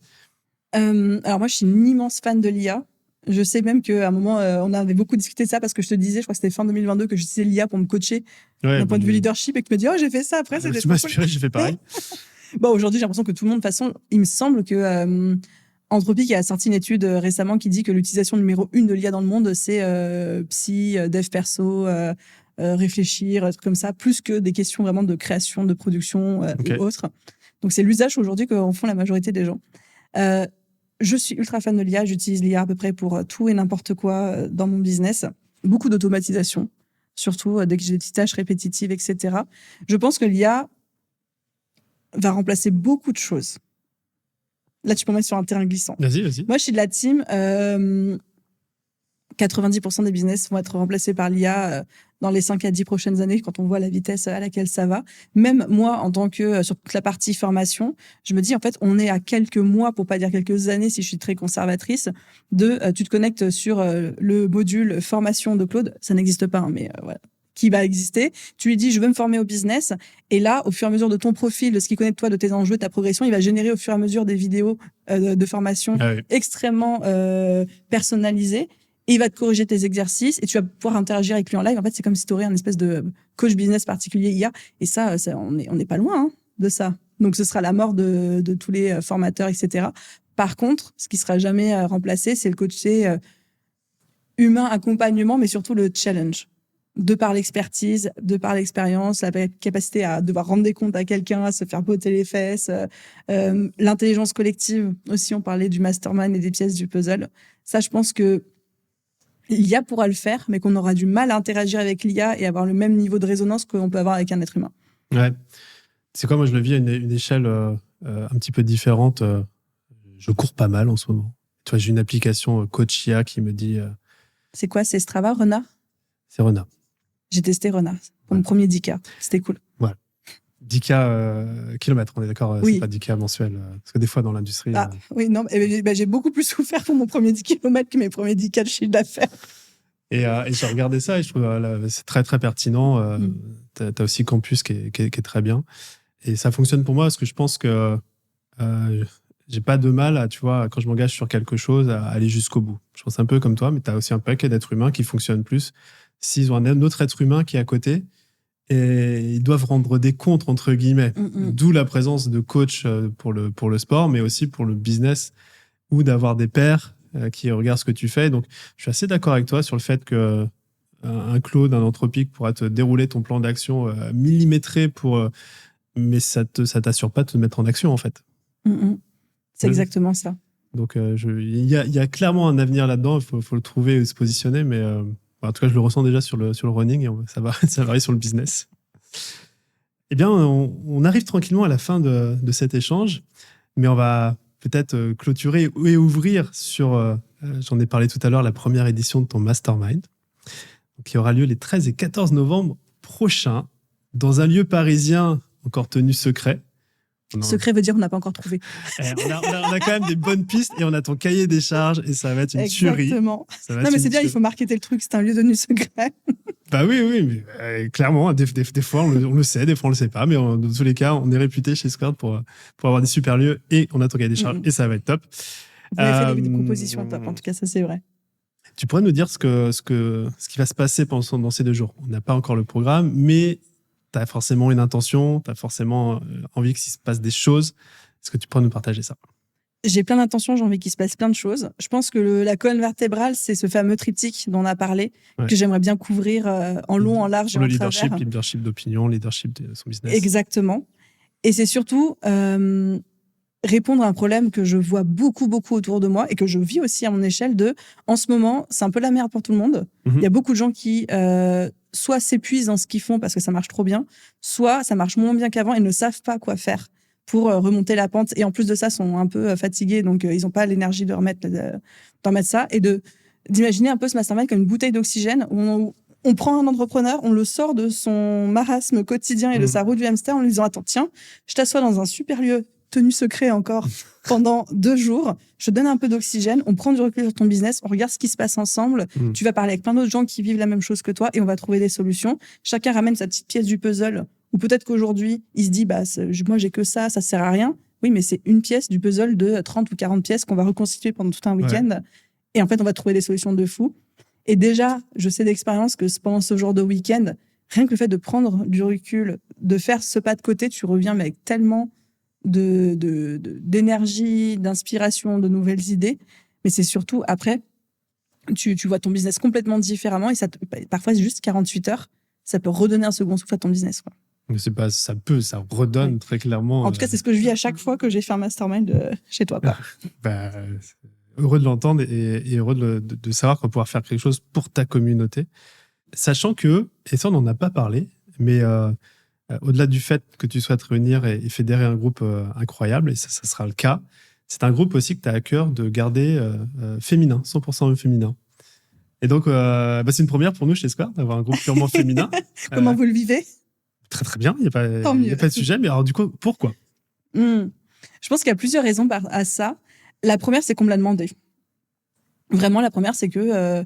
Alors moi, je suis une immense fan de l'IA. Je sais même qu'à un moment, on avait beaucoup discuté de ça parce que je te disais, je crois que c'était fin 2022, que j'utilisais l'IA pour me coacher d'un point de vue leadership et que tu me dis, oh, j'ai fait ça après. Tu m'as inspiré, j'ai fait pareil. Aujourd'hui, j'ai l'impression que tout le monde, de toute façon, il me semble que Anthropic a sorti une étude récemment qui dit que l'utilisation numéro 1 de l'IA dans le monde, c'est psy, dev perso, réfléchir, trucs comme ça, plus que des questions vraiment de création, de production ou autre. Donc, c'est l'usage aujourd'hui qu'en font la majorité des gens. Je suis ultra fan de l'IA. J'utilise l'IA à peu près pour tout et n'importe quoi dans mon business. Beaucoup d'automatisation, surtout dès que j'ai des petites tâches répétitives, etc. Je pense que l'IA va remplacer beaucoup de choses. Là, tu peux mettre sur un terrain glissant. Vas-y. Moi, je suis de la team. 90% des business vont être remplacés par l'IA dans les 5 à 10 prochaines années, quand on voit la vitesse à laquelle ça va. Même moi, en tant que sur toute la partie formation, je me dis, en fait, on est à quelques mois, pour pas dire quelques années, si je suis très conservatrice, tu te connectes sur le module formation de Claude. Ça n'existe pas, hein, mais voilà. Qui va exister. Tu lui dis, je veux me former au business. Et là, au fur et à mesure de ton profil, de ce qu'il connaît de toi, de tes enjeux, de ta progression, il va générer au fur et à mesure des vidéos de formation extrêmement personnalisées. Et il va te corriger tes exercices et tu vas pouvoir interagir avec lui en live. En fait, c'est comme si tu aurais un espèce de coach business particulier IA. Et ça on n'est pas loin de ça. Donc, ce sera la mort de tous les formateurs, etc. Par contre, ce qui sera jamais remplacé, c'est le côté humain, accompagnement, mais surtout le challenge. De par l'expertise, de par l'expérience, la capacité à devoir rendre des comptes à quelqu'un, à se faire botter les fesses, l'intelligence collective aussi, on parlait du mastermind et des pièces du puzzle. Ça, je pense que l'IA pourra le faire, mais qu'on aura du mal à interagir avec l'IA et avoir le même niveau de résonance qu'on peut avoir avec un être humain. Ouais. C'est quoi, moi, je le vis à une échelle un petit peu différente. Je cours pas mal en ce moment. Tu vois, j'ai une application Coach IA qui me dit C'est quoi? C'est Strava, Renard? C'est Renard. J'ai testé Renard pour mon premier 10K. C'était cool. Ouais. 10K kilomètres, on est d'accord? Oui. C'est pas 10K mensuel. Parce que des fois, dans l'industrie... Oui, non, j'ai beaucoup plus souffert pour mon premier 10 km que mes premiers 10K de chiffre d'affaires. Et j'ai regardé ça et je trouve c'est très, très pertinent. T'as aussi Campus qui est très bien. Et ça fonctionne pour moi parce que je pense que j'ai pas de mal à, tu vois, quand je m'engage sur quelque chose, à aller jusqu'au bout. Je pense un peu comme toi, mais t'as aussi un paquet d'êtres humains qui fonctionnent plus s'ils ont un autre être humain qui est à côté et ils doivent rendre des comptes, entre guillemets. D'où la présence de coach pour le sport, mais aussi pour le business ou d'avoir des pairs qui regardent ce que tu fais. Donc, je suis assez d'accord avec toi sur le fait que un Claude, un Anthropique pourra te dérouler ton plan d'action millimétré mais ça t'assure pas de te mettre en action, en fait. C'est exactement ça. Donc, il y a clairement un avenir là-dedans. Il faut le trouver et se positionner. Mais en tout cas, je le ressens déjà sur le running et ça varie sur le business. Eh bien, on arrive tranquillement à la fin de cet échange. Mais on va peut-être clôturer et ouvrir sur, j'en ai parlé tout à l'heure, la première édition de ton Mastermind, qui aura lieu les 13 et 14 novembre prochains dans un lieu parisien encore tenu secret. Secret veut dire qu'on n'a pas encore trouvé. On a quand même des bonnes pistes et on a ton cahier des charges et ça va être une tuerie. Exactement. Non, mais c'est bien, il faut marketer le truc, c'est un lieu tenu secret. Bah oui, mais clairement, des fois on le sait, des fois on le sait pas, mais dans tous les cas, on est réputé chez Squared pour avoir des super lieux et on a ton cahier des charges et ça va être top. Vous avez fait des propositions top, en tout cas, ça c'est vrai. Tu pourrais nous dire ce qui va se passer dans ces 2 jours. On n'a pas encore le programme, mais tu as forcément une intention, tu as forcément envie qu'il se passe des choses. Est-ce que tu pourrais nous partager ça? J'ai plein d'intentions, j'ai envie qu'il se passe plein de choses. Je pense que la colonne vertébrale, c'est ce fameux triptyque dont on a parlé, que j'aimerais bien couvrir en long, en large et en travers. Leadership d'opinion, leadership de son business. Exactement. Et c'est surtout répondre à un problème que je vois beaucoup, beaucoup autour de moi et que je vis aussi à mon échelle en ce moment, c'est un peu la merde pour tout le monde. Il y a beaucoup de gens qui soit s'épuisent dans ce qu'ils font parce que ça marche trop bien, soit ça marche moins bien qu'avant et ne savent pas quoi faire pour remonter la pente. Et en plus de ça, sont un peu fatigués, donc ils n'ont pas l'énergie de remettre ça. Et d'imaginer un peu ce mastermind comme une bouteille d'oxygène où on prend un entrepreneur, on le sort de son marasme quotidien et de sa roue du hamster en lui disant « Attends, tiens, je t'assois dans un super lieu tenu secret encore pendant 2 jours, je te donne un peu d'oxygène, on prend du recul sur ton business, on regarde ce qui se passe ensemble, tu vas parler avec plein d'autres gens qui vivent la même chose que toi et on va trouver des solutions. Chacun ramène sa petite pièce du puzzle ou peut-être qu'aujourd'hui, il se dit moi j'ai que ça sert à rien. Oui, mais c'est une pièce du puzzle de 30 ou 40 pièces qu'on va reconstituer pendant tout un week-end. Ouais. Et en fait, on va trouver des solutions de fou. Et déjà, je sais d'expérience que pendant ce genre de week-end, rien que le fait de prendre du recul, de faire ce pas de côté, tu reviens mais avec tellement d'énergie, d'inspiration, de nouvelles idées. Mais c'est surtout, après, tu vois ton business complètement différemment et parfois, c'est juste 48 heures. Ça peut redonner un second souffle à ton business, quoi. Ça redonne très clairement. En tout cas, c'est ce que je vis à chaque fois que j'ai fait un mastermind chez toi. Heureux de l'entendre et heureux de savoir qu'on va pouvoir faire quelque chose pour ta communauté. Sachant que, et ça on n'en a pas parlé, mais au-delà du fait que tu souhaites réunir et fédérer un groupe incroyable, et ça sera le cas, c'est un groupe aussi que tu as à cœur de garder féminin, 100% féminin. Et donc, c'est une première pour nous chez Squared d'avoir un groupe purement féminin. Comment vous le vivez? Très, très bien. Il n'y a pas de sujet. Mais alors, du coup, pourquoi? Je pense qu'il y a plusieurs raisons à ça. La première, c'est qu'on me l'a demandé. Vraiment, la première, c'est que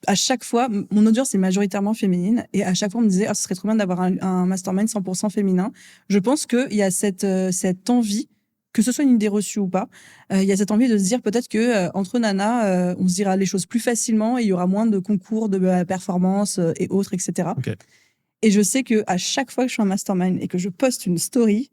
à chaque fois, mon audience est majoritairement féminine. Et à chaque fois, on me disait, ce serait trop bien d'avoir un mastermind 100% féminin. Je pense qu'il y a cette envie, que ce soit une idée reçue ou pas, il y a cette envie de se dire peut-être que entre nanas, on se dira les choses plus facilement et il y aura moins de concours de performance et autres, etc. Okay. Et je sais que à chaque fois que je fais un mastermind et que je poste une story,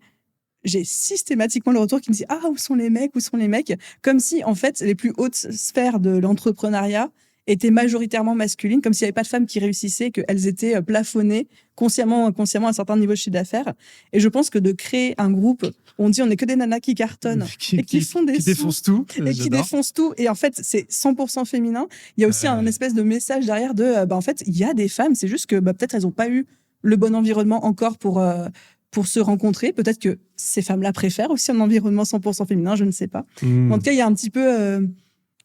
j'ai systématiquement le retour qui me dit où sont les mecs, comme si en fait les plus hautes sphères de l'entrepreneuriat étaient majoritairement masculines, comme s'il n'y avait pas de femmes qui réussissaient, qu'elles étaient plafonnées consciemment ou inconsciemment à un certain niveau de chiffre d'affaires. Et je pense que de créer un groupe où on dit on n'est que des nanas qui cartonnent et qui font des qui défoncent tout. Et qui défoncent tout. Et en fait, c'est 100% féminin. Il y a aussi un espèce de message derrière en fait, il y a des femmes, c'est juste que peut-être elles n'ont pas eu le bon environnement encore pour se rencontrer. Peut-être que ces femmes-là préfèrent aussi un environnement 100% féminin, je ne sais pas. En tout cas, il y a un petit peu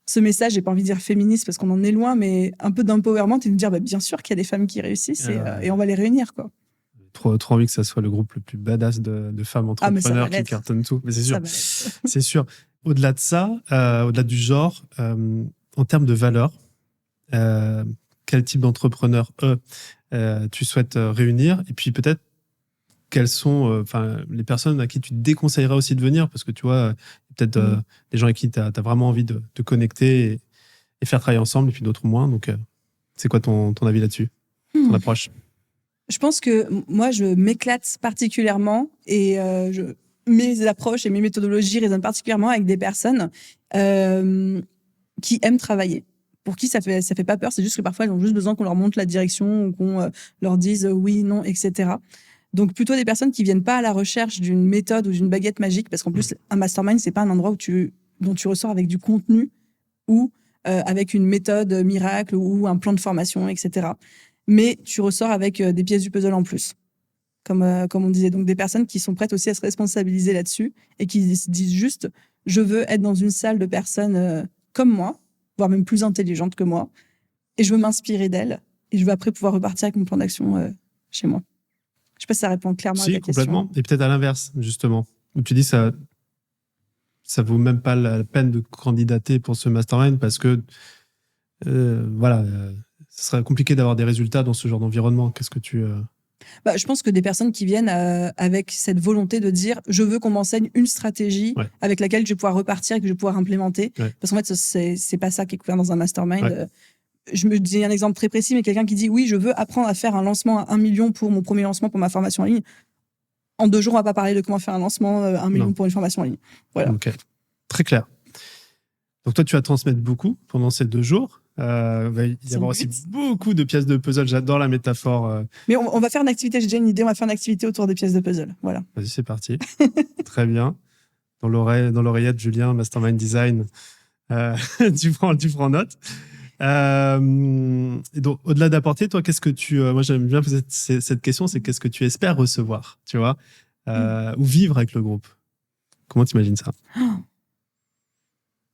ce message, j'ai pas envie de dire féministe parce qu'on en est loin, mais un peu d'empowerment et de dire bien sûr qu'il y a des femmes qui réussissent et on va les réunir, quoi. Trop envie que ça soit le groupe le plus badass de femmes entrepreneurs qui cartonnent tout. Mais c'est sûr. C'est sûr. Au-delà de ça, au-delà du genre, en termes de valeurs, quel type d'entrepreneurs tu souhaites réunir? Et puis peut-être, quelles sont les personnes à qui tu déconseillerais aussi de venir? Parce que tu vois, peut-être des gens avec qui tu as vraiment envie de te connecter et faire travailler ensemble, et puis d'autres moins. Donc, c'est quoi ton avis là-dessus, ton approche? Je pense que moi, je m'éclate particulièrement et mes approches et mes méthodologies résonnent particulièrement avec des personnes qui aiment travailler. Pour qui ça fait pas peur, c'est juste que parfois, ils ont juste besoin qu'on leur montre la direction ou qu'on leur dise oui, non, etc. Donc, plutôt des personnes qui viennent pas à la recherche d'une méthode ou d'une baguette magique, parce qu'en plus, un mastermind, c'est pas un endroit dont tu ressors avec du contenu ou avec une méthode miracle ou un plan de formation, etc. Mais tu ressors avec des pièces du puzzle en plus, comme on disait. Donc, des personnes qui sont prêtes aussi à se responsabiliser là-dessus et qui se disent juste, je veux être dans une salle de personnes comme moi, voire même plus intelligentes que moi, et je veux m'inspirer d'elles, et je veux après pouvoir repartir avec mon plan d'action chez moi. Je sais pas si ça répond clairement à ta question. Si, complètement. Et peut-être à l'inverse, justement, où tu dis ça vaut même pas la peine de candidater pour ce mastermind parce que, ce serait compliqué d'avoir des résultats dans ce genre d'environnement. Qu'est-ce que tu... je pense que des personnes qui viennent avec cette volonté de dire je veux qu'on m'enseigne une stratégie avec laquelle je vais pouvoir repartir et que je vais pouvoir implémenter. Parce qu'en fait, c'est pas ça qui est couvert dans un mastermind. Je me dis un exemple très précis, mais quelqu'un qui dit oui, je veux apprendre à faire un lancement à 1 million pour mon premier lancement pour ma formation en ligne. En 2 jours, on va pas parler de comment faire un lancement à 1 million pour une formation en ligne. Voilà. Ok, très clair. Donc toi, tu vas transmettre beaucoup pendant ces 2 jours. Il va y avoir aussi beaucoup de pièces de puzzle. J'adore la métaphore. Mais on va faire une activité, j'ai déjà une idée, on va faire une activité autour des pièces de puzzle. Voilà. Vas-y, c'est parti. Très bien. Dans l'oreillette, Julien, Mastermind Design, tu prends note. Et donc, au-delà d'apporter, toi, qu'est-ce que tu... moi, j'aime bien poser cette question, c'est qu'est-ce que tu espères recevoir, tu vois, ou vivre avec le groupe? Comment tu imagines ça?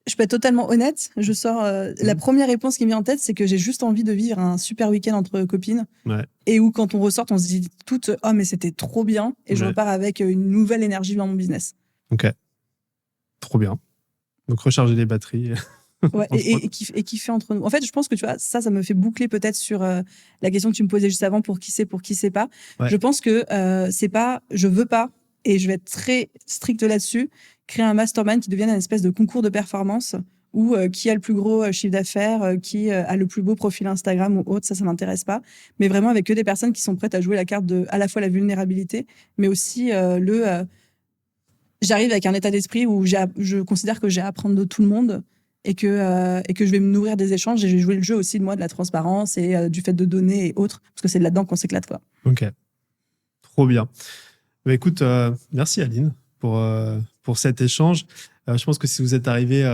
Je peux être totalement honnête, je sors... la première réponse qui me vient en tête, c'est que j'ai juste envie de vivre un super week-end entre copines. Et où, quand on ressort, on se dit toutes « Oh, mais c'était trop bien !» Et je repars avec une nouvelle énergie dans mon business. Ok. Trop bien. Donc, recharger les batteries... et kiffer entre nous. En fait, je pense que tu vois, ça me fait boucler peut-être sur la question que tu me posais juste avant, pour qui c'est pas. Je pense que c'est pas, je veux pas, et je vais être très stricte là-dessus, créer un mastermind qui devienne une espèce de concours de performance où qui a le plus gros chiffre d'affaires, qui a le plus beau profil Instagram ou autre, ça m'intéresse pas. Mais vraiment avec que des personnes qui sont prêtes à jouer la carte de à la fois la vulnérabilité, mais aussi j'arrive avec un état d'esprit où je considère que j'ai à apprendre de tout le monde. Et que je vais me nourrir des échanges et je vais jouer le jeu aussi de moi, de la transparence et du fait de donner et autres, parce que c'est là-dedans qu'on s'éclate, quoi. Ok, trop bien. Bah, écoute, merci Aline pour cet échange. Je pense que si vous êtes arrivé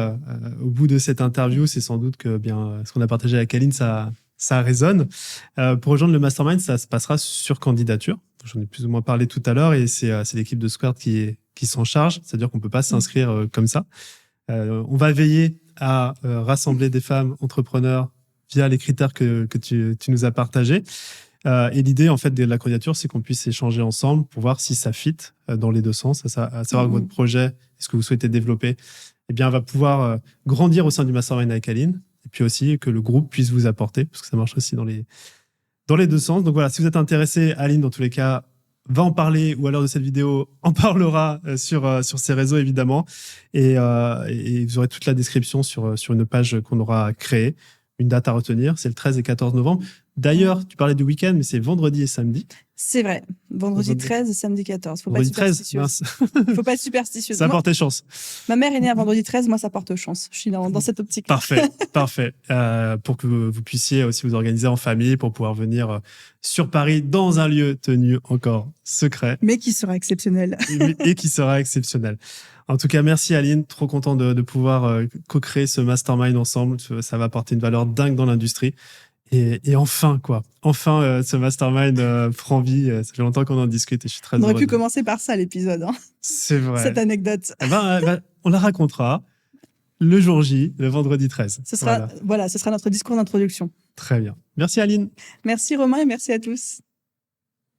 au bout de cette interview, c'est sans doute que ce qu'on a partagé avec Aline, ça résonne. Pour rejoindre le mastermind, ça se passera sur candidature. J'en ai plus ou moins parlé tout à l'heure et c'est l'équipe de Squared qui s'en charge. C'est-à-dire qu'on ne peut pas s'inscrire comme ça. On va veiller à rassembler des femmes entrepreneurs via les critères que tu nous as partagés. Et l'idée, en fait, de la candidature, c'est qu'on puisse échanger ensemble pour voir si ça fit dans les deux sens, à savoir que votre projet, ce que vous souhaitez développer, va pouvoir grandir au sein du Mastermind avec Aline, et puis aussi que le groupe puisse vous apporter, parce que ça marche aussi dans les deux sens. Donc voilà, si vous êtes intéressé, Aline, dans tous les cas, va en parler, ou à l'heure de cette vidéo, en parlera sur ses réseaux, évidemment. Et vous aurez toute la description sur une page qu'on aura créée. Une date à retenir, c'est le 13 et 14 novembre. D'ailleurs, tu parlais du week-end, mais c'est vendredi et samedi. C'est vrai. Vendredi 13 et samedi 14. Vendredi 13, mince. Faut pas être superstitieux. Ça porte chance. Ma mère est née à vendredi 13, moi, ça porte chance. Je suis dans cette optique. Parfait. Pour que vous puissiez aussi vous organiser en famille pour pouvoir venir sur Paris dans un lieu tenu encore secret. Mais qui sera exceptionnel. et qui sera exceptionnel. En tout cas, merci Aline. Trop content de pouvoir co-créer ce mastermind ensemble. Ça va apporter une valeur dingue dans l'industrie. Et enfin, ce mastermind prend vie. Ça fait longtemps qu'on en discute et je suis très heureux. On aurait pu commencer par ça, l'épisode. Hein. C'est vrai. Cette anecdote. On la racontera. le jour J, le vendredi 13. Ce sera notre discours d'introduction. Très bien. Merci Aline. Merci Romain et merci à tous.